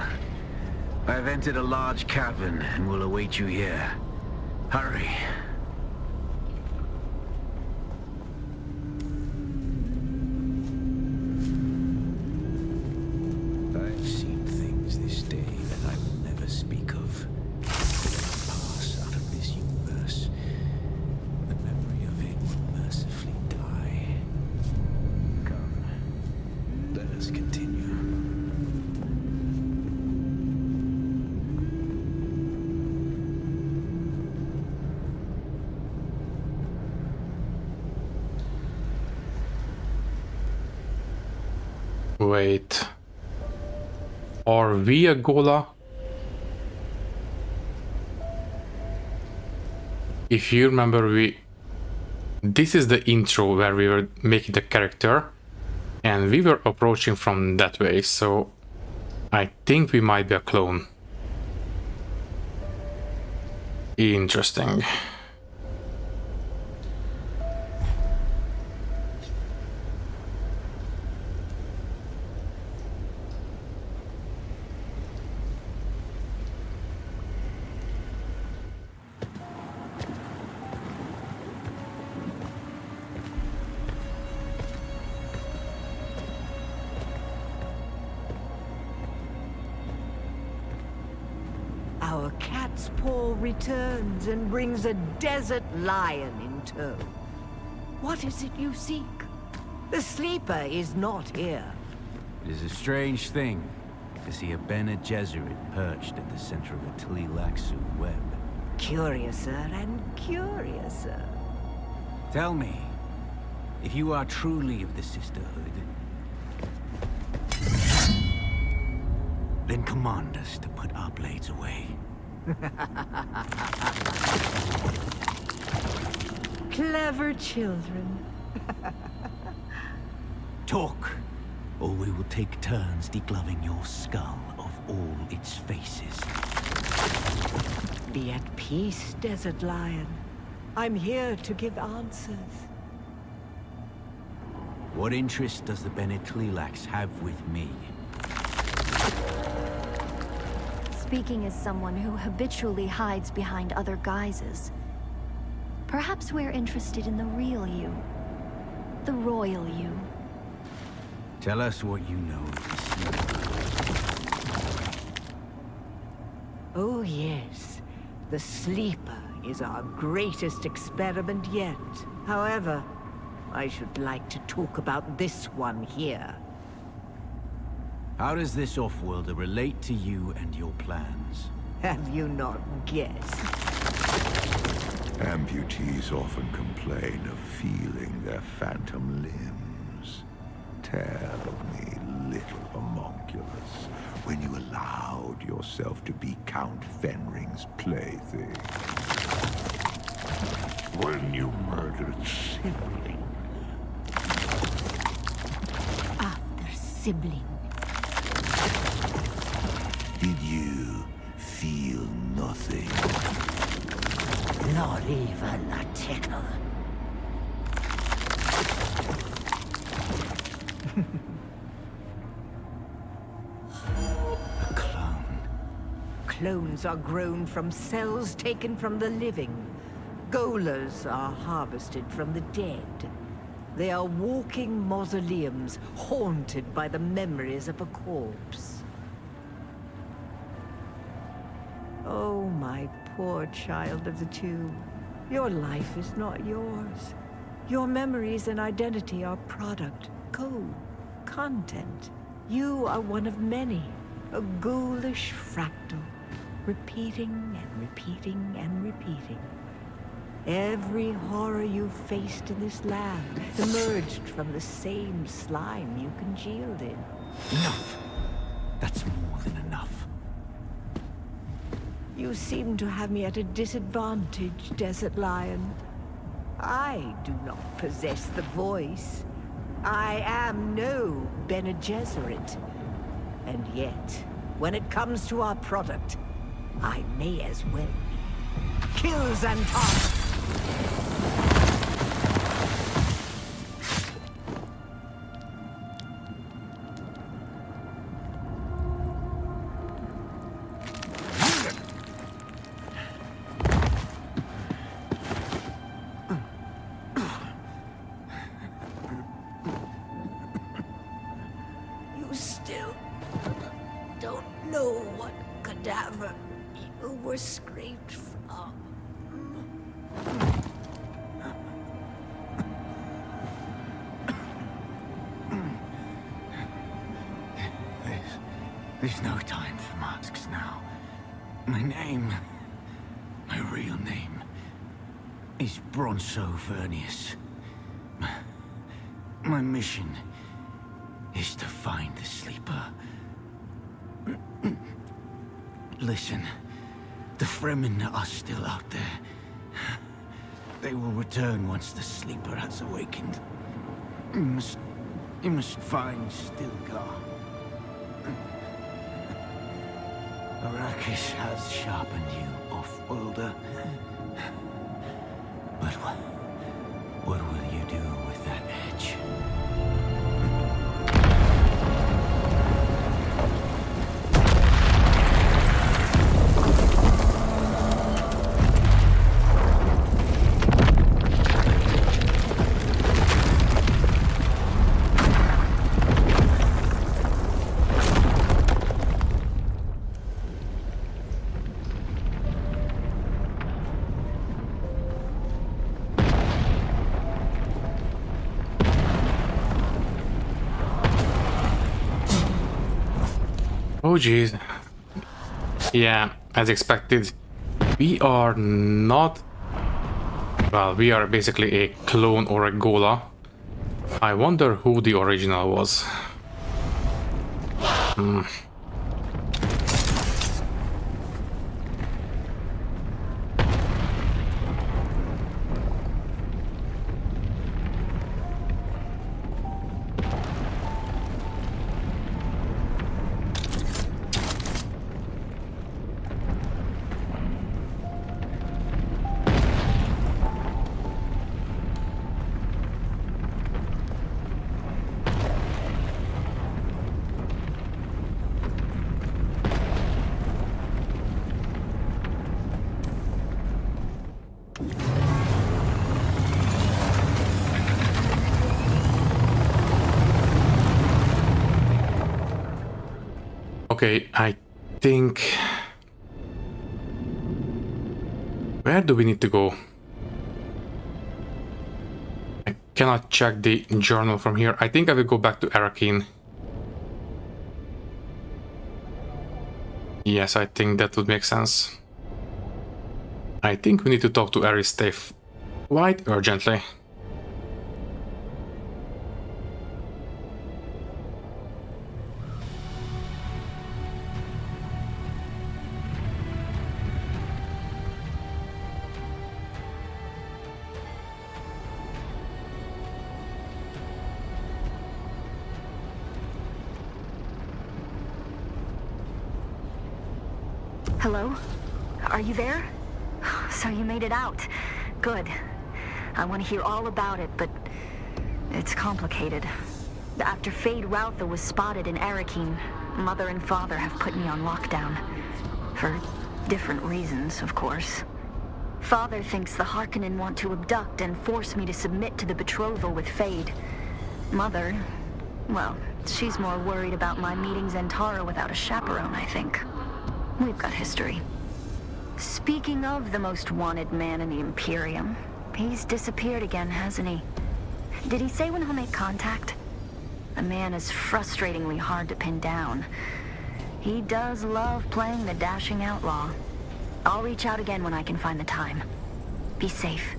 I have entered a large cavern and will await you here. Hurry.
I've seen things this day that I will never speak of. Pass out of this universe. The memory of it will mercifully die. Come, let us continue.
Wait. Are we a Gola? If you remember, this is the intro where we were making the character and we were approaching from that way, so I think we might be a clone. Interesting.
Our cat's paw returns and brings a desert lion in tow. What is it you seek? The sleeper is not here.
It is a strange thing to see a Bene Gesserit perched at the center of a Tlilaxu web.
Curiouser and curiouser.
Tell me, if you are truly of the Sisterhood, then command us to put our blades away.
Clever children.
Talk, or we will take turns degloving your skull of all its faces.
Be at peace, Desert Lion. I'm here to give answers.
What interest does the Bene Tlilax have with me?
Speaking as someone who habitually hides behind other guises, perhaps we're interested in the real you. The royal you.
Tell us what you know of the Sleeper.
Oh yes, the Sleeper is our greatest experiment yet. However, I should like to talk about this one here.
How does this off-worlder relate to you and your plans?
Have you not guessed?
Amputees often complain of feeling their phantom limbs. Tell me, little homunculus, when you allowed yourself to be Count Fenring's plaything. When you murdered sibling.
After sibling.
Did you feel nothing?
Not even a tickle.
A clone.
Clones are grown from cells taken from the living. Golas are harvested from the dead. They are walking mausoleums, haunted by the memories of a corpse. Oh, my poor child of the tomb. Your life is not yours. Your memories and identity are product, code, content. You are one of many, a ghoulish fractal, repeating and repeating and repeating. Every horror you faced in this land emerged from the same slime you congealed in.
Enough! That's more than enough.
You seem to have me at a disadvantage, Desert Lion. I do not possess the voice. I am no Bene Gesserit. And yet, when it comes to our product, I may as well be. Kill Xantar! You still don't know what cadaver you were scraped from.
There's no time for masks now. My name, my real name, is Bronso Vernius. My mission is to find the sleeper. Listen, the Fremen are still out there. They will return once the sleeper has awakened. You must find Stilgar. Arrakis has sharpened you, off-worlder. But what will you do with that edge?
Oh geez. Yeah, as expected, we are not... Well, we are basically a clone or a Gola. I wonder who the original was. Okay, I think... Where do we need to go? I cannot check the journal from here. I think I will go back to Arrakis. Yes, I think that would make sense. I think we need to talk to Aristave quite urgently.
Hello? Are you there? So you made it out. Good. I want to hear all about it, but it's complicated. After Fade Routha was spotted in Arrakis, Mother and Father have put me on lockdown. For different reasons, of course. Father thinks the Harkonnen want to abduct and force me to submit to the betrothal with Fade. Mother, well, she's more worried about my meeting Zentara without a chaperone, I think. We've got history. Speaking of the most wanted man in the Imperium, he's disappeared again, hasn't he? Did he say when he'll make contact? The man is frustratingly hard to pin down. He does love playing the dashing outlaw. I'll reach out again when I can find the time. Be safe.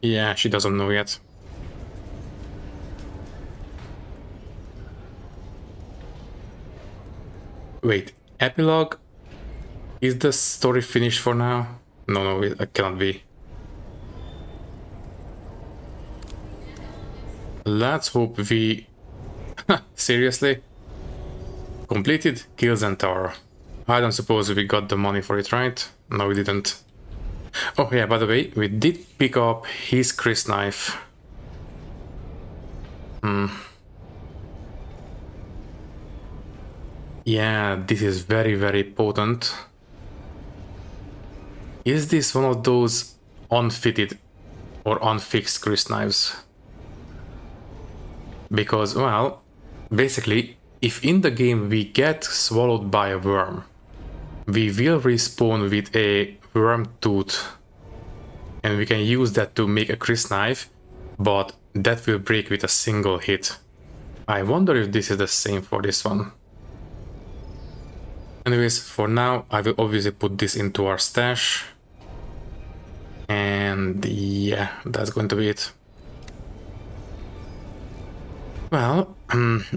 Yeah, she doesn't know yet. Wait, epilogue? Is the story finished for now? No, it cannot be. Let's hope we... Seriously? Completed? Kill Zentara. I don't suppose we got the money for it, right? No, we didn't. Oh yeah, by the way, we did pick up his Chris knife. Yeah, this is very, very potent. Is this one of those unfitted or unfixed Chris knives? Because, well, basically, if in the game we get swallowed by a worm, we will respawn with a worm tooth, and we can use that to make a Chris knife, but that will break with a single hit. I wonder if this is the same for this one. Anyways, for now, I will obviously put this into our stash. And yeah, that's going to be it. Well,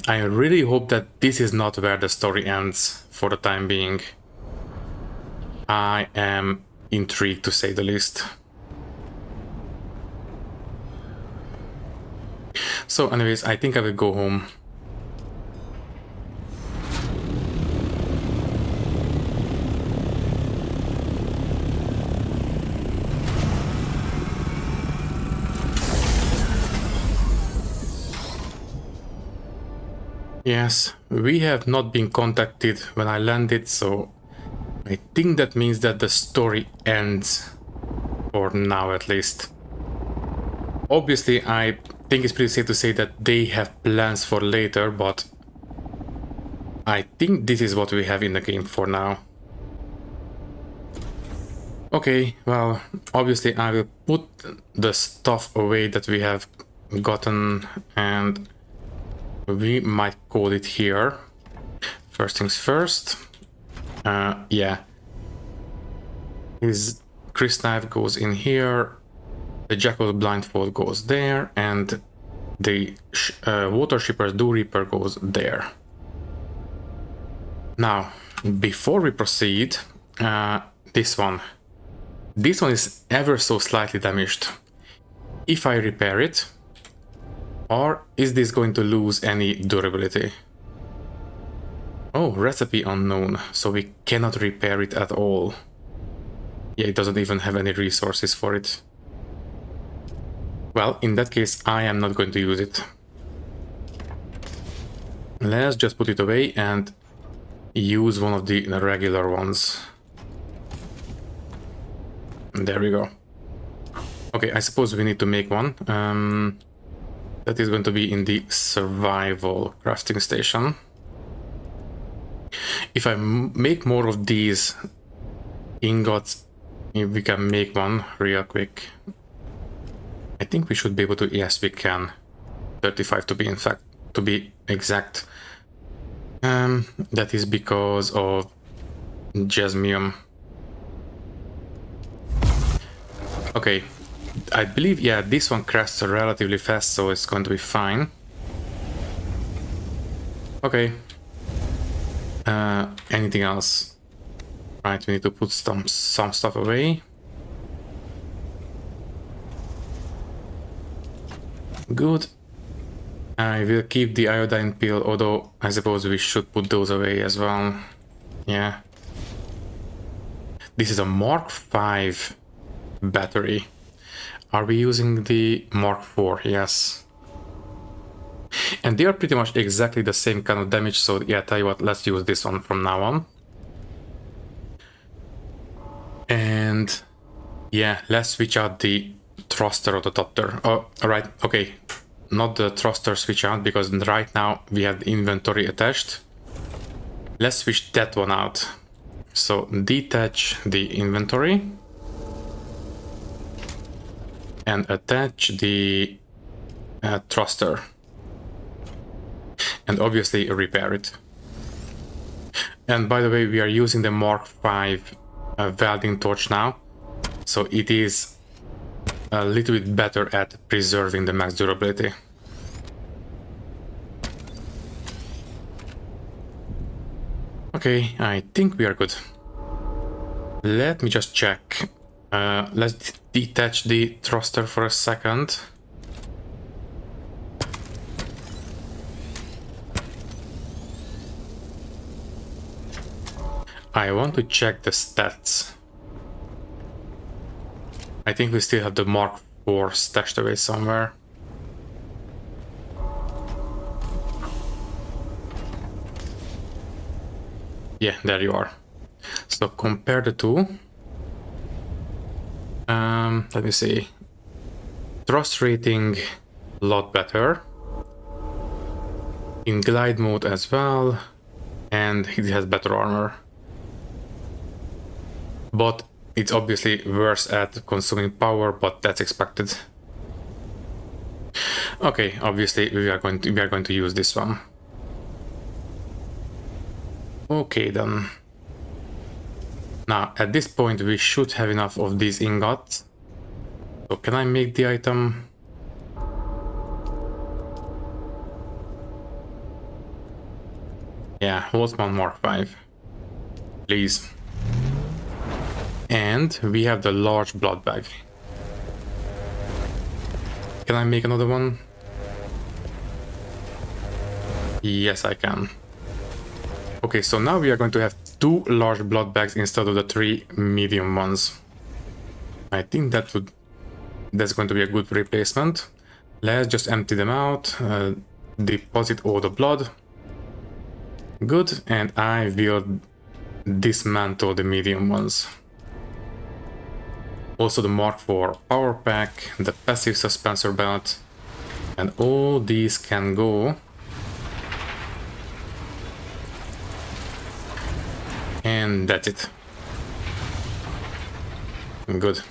I really hope that this is not where the story ends for the time being. I am intrigued, to say the least. So anyways, I think I will go home. Yes, we have not been contacted when I landed, so I think that means that the story ends, for now at least. Obviously, I think it's pretty safe to say that they have plans for later, but I think this is what we have in the game for now. Okay, well, obviously I will put the stuff away that we have gotten, and we might call it here. First things first. Yeah. His Chris knife goes in here. The Jackal blindfold goes there, and the Water Shipper's Dew Reaper goes there. Now, before we proceed, this one. This one is ever so slightly damaged. If I repair it, or is this going to lose any durability? Oh, recipe unknown, so we cannot repair it at all. Yeah, it doesn't even have any resources for it. Well, in that case, I am not going to use it. Let's just put it away and use one of the regular ones. There we go. Okay, I suppose we need to make one. That is going to be in the survival crafting station. If I make more of these ingots, if we can make one real quick. I think we should be able to. Yes, we can. 35 to be exact. That is because of jasmium. Okay, I believe, yeah, this one crafts relatively fast, so it's going to be fine. Okay. Anything else? Right, we need to put some stuff away. Good. I will keep the iodine pill, although I suppose we should put those away as well. Yeah. This is a Mark V battery. Are we using the Mark IV? Yes. And they are pretty much exactly the same kind of damage, so yeah, tell you what, let's use this one from now on. And yeah, let's switch out the thruster or the ornithopter. Oh, alright, okay. Not the thruster switch out, because right now we have the inventory attached. Let's switch that one out. So detach the inventory and attach the thruster. And obviously repair it. And by the way, we are using the Mark V welding torch now, so it is a little bit better at preserving the max durability. Okay, I think we are good. Let me just check. Let's detach the thruster for a second. I want to check the stats. I think we still have the Mark IV stashed away somewhere. Yeah, there you are. So compare the two. Let me see. Thrust rating, a lot better. In glide mode as well. And it has better armor. But it's obviously worse at consuming power, but that's expected. Okay, obviously we are going to use this one. Okay then. Now at this point we should have enough of these ingots. So can I make the item? Yeah, Holtzman Mark V. Please. And we have the large blood bag. Can I make another one? Yes, I can. Okay, so now we are going to have 2 large blood bags instead of the 3 medium ones. I think that's going to be a good replacement. Let's just empty them out, deposit all the blood. Good, and I will dismantle the medium ones. Also the Mark IV power pack, the passive suspensor belt, and all these can go. And that's it. Good.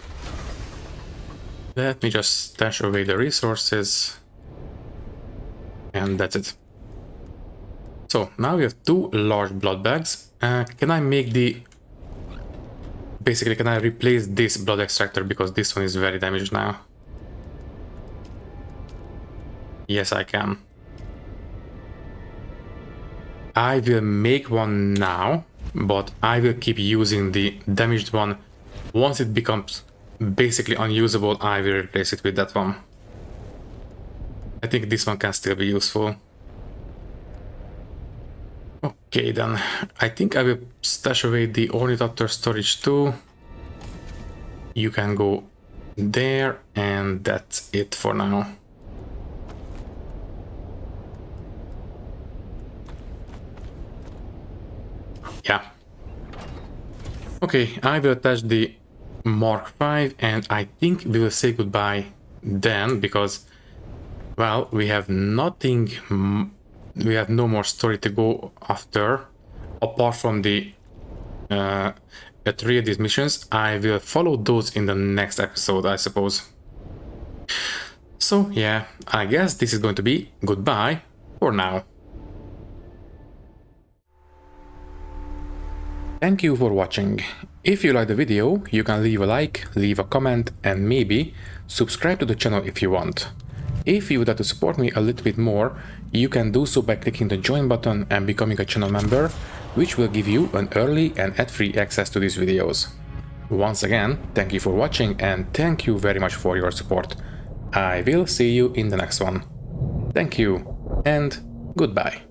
Let me just stash away the resources. And that's it. So now we have 2 large blood bags. Can I make the... Basically, can I replace this blood extractor because this one is very damaged now? Yes, I can. I will make one now, but I will keep using the damaged one. Once it becomes basically unusable, I will replace it with that one. I think this one can still be useful. Okay then, I think I will stash away the ornithopter storage too. You can go there, and that's it for now. Yeah. Okay, I will attach the Mark V, and I think we will say goodbye then, because, well, we have nothing... We have no more story to go after, apart from the 3 of these missions. I will follow those in the next episode, I suppose. So yeah, I guess this is going to be goodbye for now. Thank you for watching. If you liked the video, you can leave a like, leave a comment, and maybe subscribe to the channel if you want. If you would like to support me a little bit more, you can do so by clicking the join button and becoming a channel member, which will give you an early and ad-free access to these videos. Once again, thank you for watching, and thank you very much for your support. I will see you in the next one. Thank you, and goodbye.